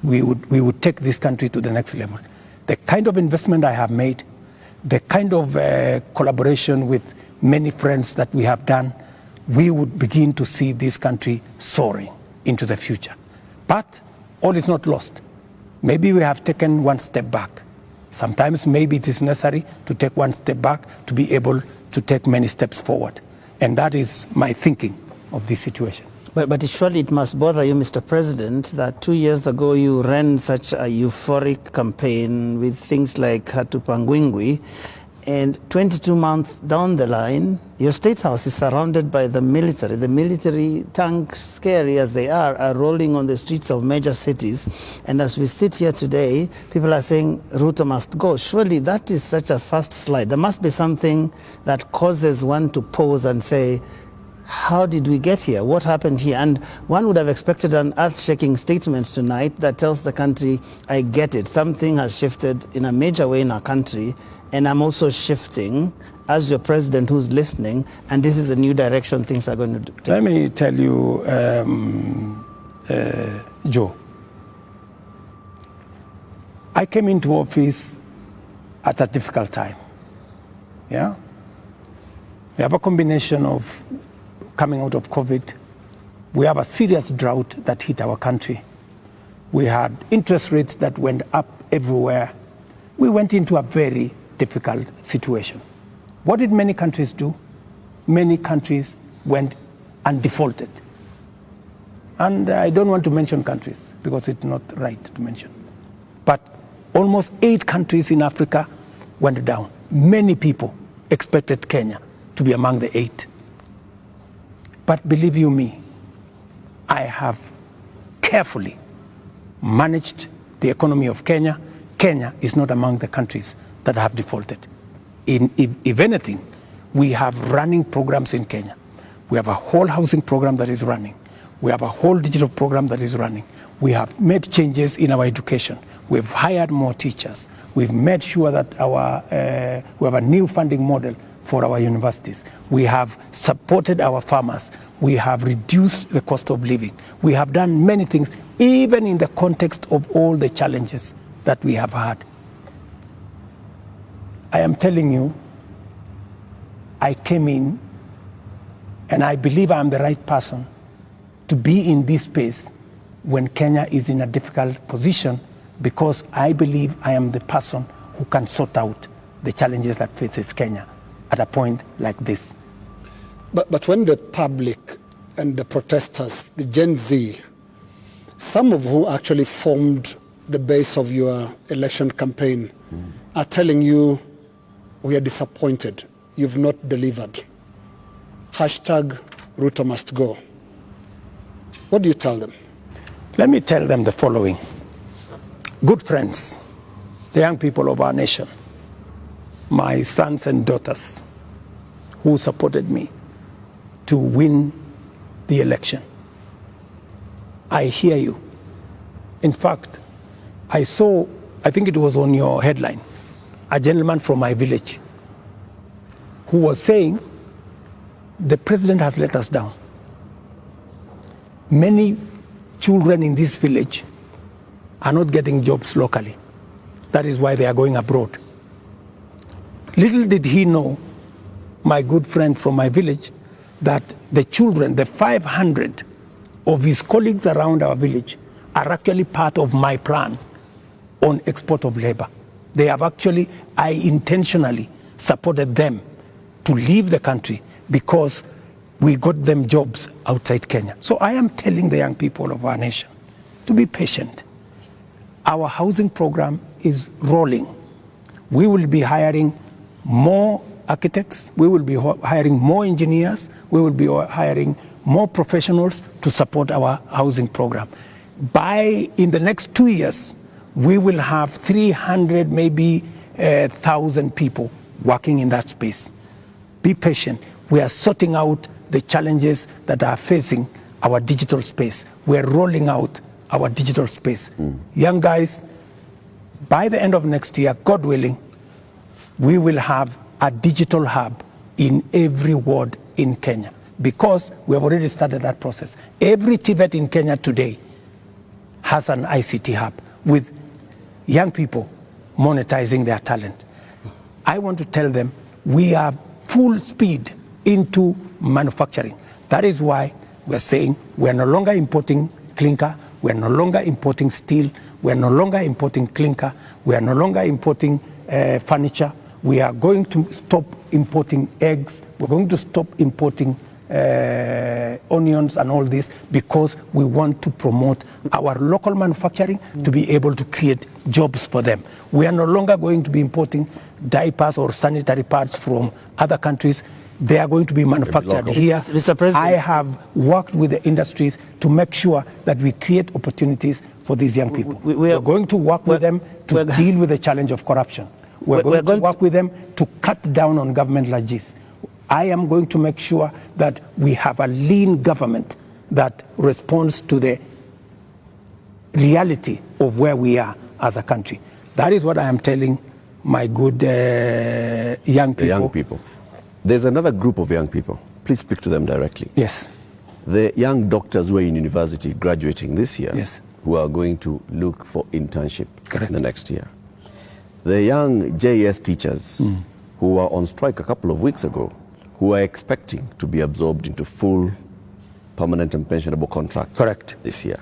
We would take this country to the next level. The kind of investment I have made, the kind of collaboration with many friends that we have done, we would begin to see this country soaring into the future. But all is not lost. Maybe we have taken one step back. Sometimes maybe it is necessary to take one step back to be able to take many steps forward. And that is my thinking of this situation. But surely it must bother you, Mr. President, that 2 years ago you ran such a euphoric campaign with things like Hatupangwingwi, and 22 months down the line, your state house is surrounded by the military. The military tanks, scary as they are rolling on the streets of major cities. And as we sit here today, people are saying Ruto must go. Surely that is such a fast slide. There must be something that causes one to pause and say, how did we get here? What happened here? And one would have expected an earth-shaking statement tonight that tells the country, I get it. Something has shifted in a major way in our country, and I'm also shifting as your president who's listening, and this is the new direction things are going to take. Let me tell you, Joe, I came into office at a difficult time. Yeah? We have a combination of coming out of COVID. We have a serious drought that hit our country. We had interest rates that went up everywhere. We went into a very difficult situation. What did many countries do? Many countries went and defaulted. And I don't want to mention countries because it's not right to mention. But almost 8 countries in Africa went down. Many people expected Kenya to be among the 8. But believe you me, I have carefully managed the economy of Kenya. Kenya is not among the countries that have defaulted. If anything, we have running programs in Kenya. We have a whole housing program that is running. We have a whole digital program that is running. We have made changes in our education. We've hired more teachers. We've made sure that we have a new funding model for our universities. We have supported our farmers. We have reduced the cost of living. We have done many things, even in the context of all the challenges that we have had. I am telling you, I came in and I believe I'm the right person to be in this space when Kenya is in a difficult position, because I believe I am the person who can sort out the challenges that faces Kenya at a point like this. But when the public and the protesters, the Gen Z, some of who actually formed the base of your election campaign, are telling you, we are disappointed, you've not delivered. Hashtag Ruto must go. What do you tell them? Let me tell them the following. Good friends, the young people of our nation, my sons and daughters who supported me to win the election. I hear you. In fact, I saw, I think it was on your headline, a gentleman from my village who was saying, the president has let us down. Many children in this village are not getting jobs locally. That is why they are going abroad. Little did he know, my good friend from my village, that the children, the 500 of his colleagues around our village, are actually part of my plan on export of labor. They have actually, I intentionally supported them to leave the country because we got them jobs outside Kenya. So I am telling the young people of our nation to be patient. Our housing program is rolling. We will be hiring more architects, we will be hiring more engineers, we will be hiring more professionals to support our housing program. In the next 2 years, we will have 300, maybe 1,000 people working in that space. Be patient. We are sorting out the challenges that are facing our digital space. We are rolling out our digital space. Young guys, by the end of next year, God willing, we will have a digital hub in every ward in Kenya, because we have already started that process. Every TVET in Kenya today has an ICT hub with young people monetizing their talent. I want to tell them we are full speed into manufacturing. That is why we're saying we're no longer importing clinker, we're no longer importing steel, we're no longer importing clinker, we are no longer importing furniture. We are going to stop importing eggs, we're going to stop importing onions and all this, because we want to promote our local manufacturing to be able to create jobs for them. We are no longer going to be importing diapers or sanitary pads from other countries. They are going to be manufactured here. Mr. President, I have worked with the industries to make sure that we create opportunities for these young people. We are going to work with them to deal with the challenge of corruption. We're going to work with them to cut down on government like this. I am going to make sure that we have a lean government that responds to the reality of where we are as a country. That is what I am telling my good young people. The young people. There's another group of young people. Please speak to them directly. Yes. The young doctors who are in university graduating this year, yes, who are going to look for internship correct, the next year. The young JS teachers who were on strike a couple of weeks ago, who are expecting to be absorbed into full permanent and pensionable contracts correct this year.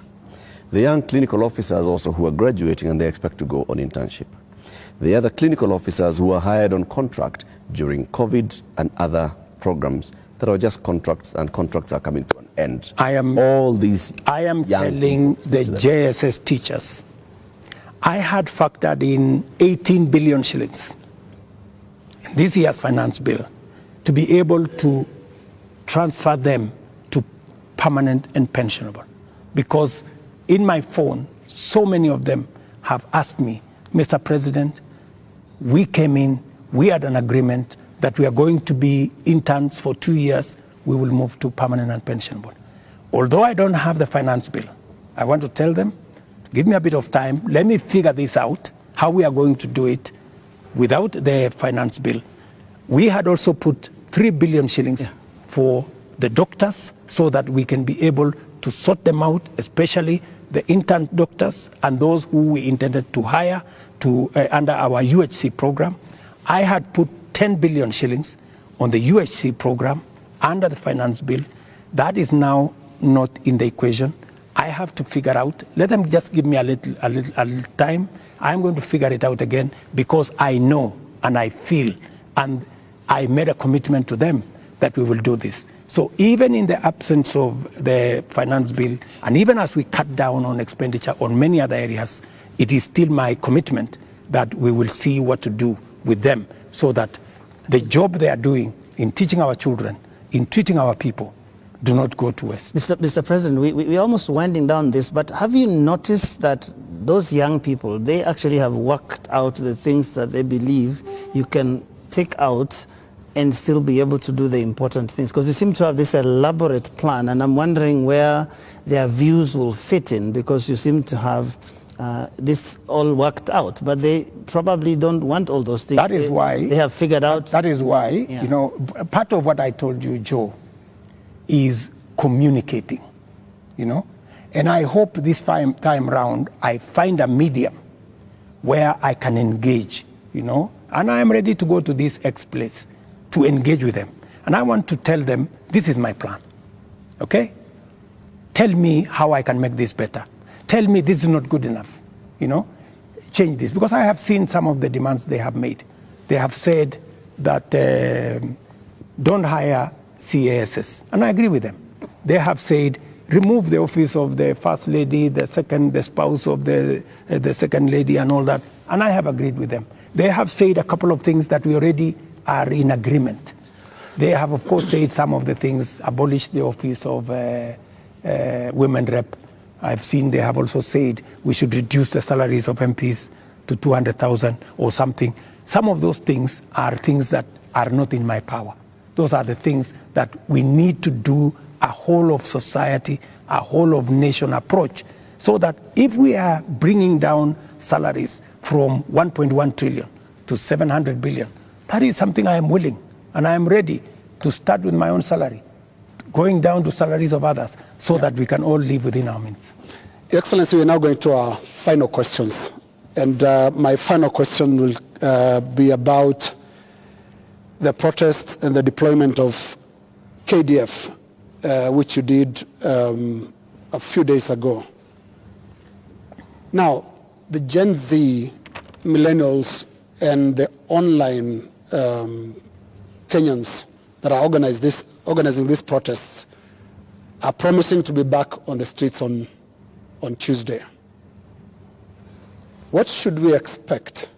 The young clinical officers also who are graduating and they expect to go on internship. The other clinical officers who are hired on contract during COVID and other programs that are just contracts, and contracts are coming to an end. I am telling the JSS teachers, I had factored in 18 billion shillings in this year's finance bill to be able to transfer them to permanent and pensionable. Because in my phone, so many of them have asked me, Mr. President, we came in, we had an agreement that we are going to be interns for 2 years, we will move to permanent and pensionable. Although I don't have the finance bill, I want to tell them, give me a bit of time, let me figure this out, how we are going to do it without the finance bill. We had also put 3 billion shillings for the doctors so that we can be able to sort them out, especially the intern doctors and those who we intended to hire to under our UHC program. I had put 10 billion shillings on the UHC program under the finance bill. That is now not in the equation. I have to figure out, let them just give me a little time. I'm going to figure it out again because I know and I feel and I made a commitment to them that we will do this. So even in the absence of the finance bill, and even as we cut down on expenditure on many other areas, it is still my commitment that we will see what to do with them so that the job they are doing in teaching our children, in treating our people, do not go to waste. Mr. President, we're almost winding down this, but have you noticed that those young people, they actually have worked out the things that they believe you can take out and still be able to do the important things? Because you seem to have this elaborate plan, and I'm wondering where their views will fit in, because you seem to have this all worked out, but they probably don't want all those things. That is why they have figured out. That is why, you know, part of what I told you, Joe, is communicating, you know, and I hope this time round I find a medium where I can engage, you know, and I am ready to go to this place to engage with them, and I want to tell them this is my plan. Okay, tell me how I can make this better. Tell me this is not good enough, you know, change this, because I have seen some of the demands they have made. They have said that don't hire CASs, and I agree with them. They have said remove the office of the first lady, the spouse of the second lady, and all that, and I have agreed with them. They have said a couple of things that we already are in agreement. They have, of course, said some of the things, abolish the office of women rep. I've seen they have also said we should reduce the salaries of MPs to 200,000 or something. Some of those things are things that are not in my power. Those are the things that we need to do a whole of society, a whole of nation approach, so that if we are bringing down salaries from 1.1 trillion to 700 billion, that is something I am willing and I am ready to start with my own salary, going down to salaries of others, so that we can all live within our means. Your Excellency, we're now going to our final questions. And my final question will be about the protests and the deployment of KDF, which you did a few days ago. Now, the Gen Z, millennials, and the online Kenyans that are organizing these protests are promising to be back on the streets on Tuesday. What should we expect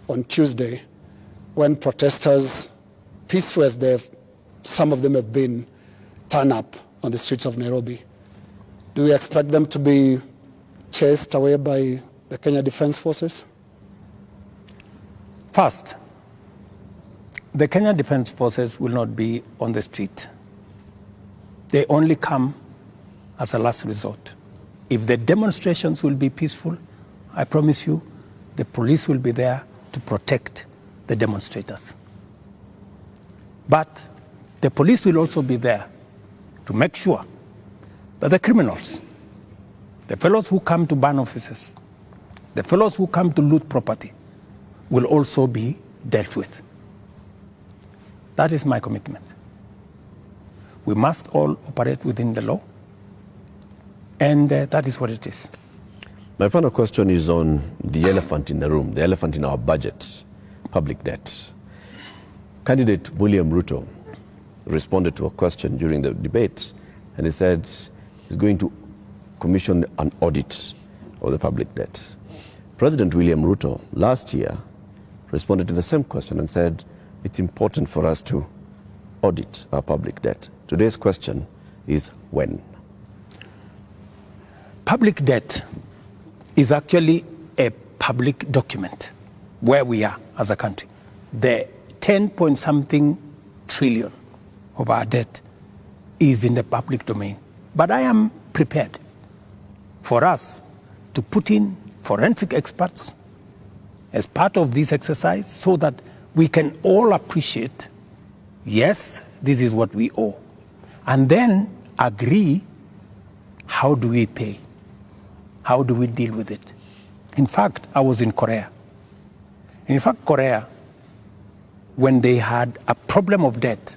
on Tuesday when protesters, peaceful as some of them have been, turn up on the streets of Nairobi? Do we expect them to be chased away by the Kenya Defense Forces? First, the Kenya Defense Forces will not be on the street. They only come as a last resort. If the demonstrations will be peaceful, I promise you, the police will be there to protect the demonstrators. But the police will also be there to make sure that the criminals, the fellows who come to burn offices, the fellows who come to loot property, will also be dealt with. That is my commitment. We must all operate within the law, and that is what it is. My final question is on the elephant in the room, the elephant in our budget, public debt. Candidate William Ruto responded to a question during the debate, and he said he's going to commission an audit of the public debt. President William Ruto last year responded to the same question and said it's important for us to audit our public debt. Today's question is when? Public debt is actually a public document where we are as a country. The 10-point-something trillion of our debt is in the public domain. But I am prepared for us to put in forensic experts as part of this exercise so that we can all appreciate, yes, this is what we owe, and then agree, how do we pay? How do we deal with it? In fact, I was in Korea. In fact, Korea, when they had a problem of debt,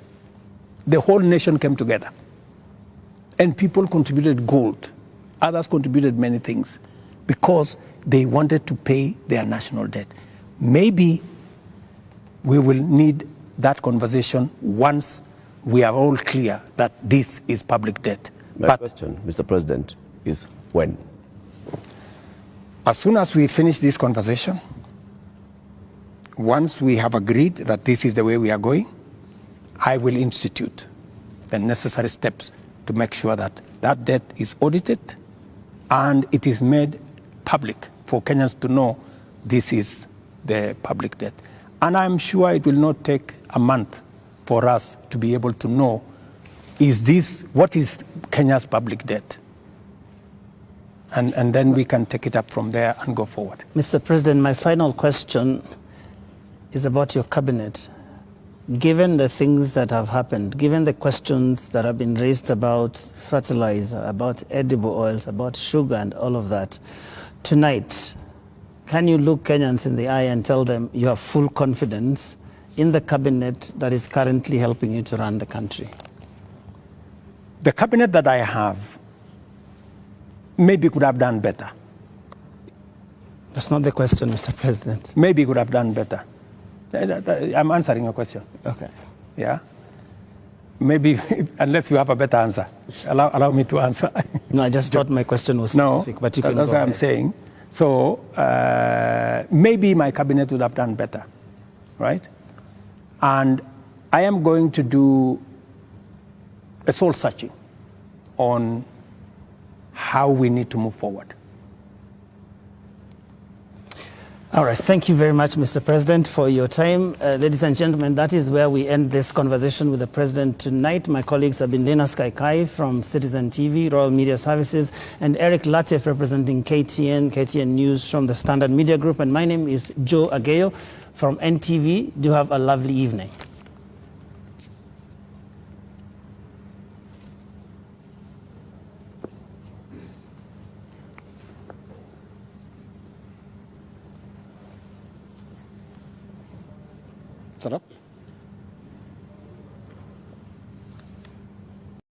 the whole nation came together. And people contributed gold. Others contributed many things because they wanted to pay their national debt. Maybe we will need that conversation once we are all clear that this is public debt. My question, Mr. President, is when? As soon as we finish this conversation, once we have agreed that this is the way we are going, I will institute the necessary steps to make sure that that debt is audited and it is made public for Kenyans to know this is the public debt. And I'm sure it will not take a month for us to be able to know, what is Kenya's public debt? And then we can take it up from there and go forward. Mr. President, my final question is about your cabinet. Given the things that have happened, given the questions that have been raised about fertilizer, about edible oils, about sugar and all of that, tonight, can you look Kenyans in the eye and tell them you have full confidence in the cabinet that is currently helping you to run the country? The cabinet that I have maybe could have done better. That's not the question, Mr. President. Maybe could have done better. I'm answering your question. Okay. Yeah? Maybe, unless you have a better answer. Allow me to answer. No, I just thought my question was specific, but you can that's go what I'm ahead. saying. So maybe my cabinet would have done better, right? And I am going to do a soul searching on how we need to move forward. All right. Thank you very much, Mr. President, for your time. Ladies and gentlemen, that is where we end this conversation with the President tonight. My colleagues have been Lena Skaikai from Citizen TV, Royal Media Services, and Eric Latif representing KTN News from the Standard Media Group. And my name is Joe Ageyo from NTV. Do have a lovely evening. Shut up.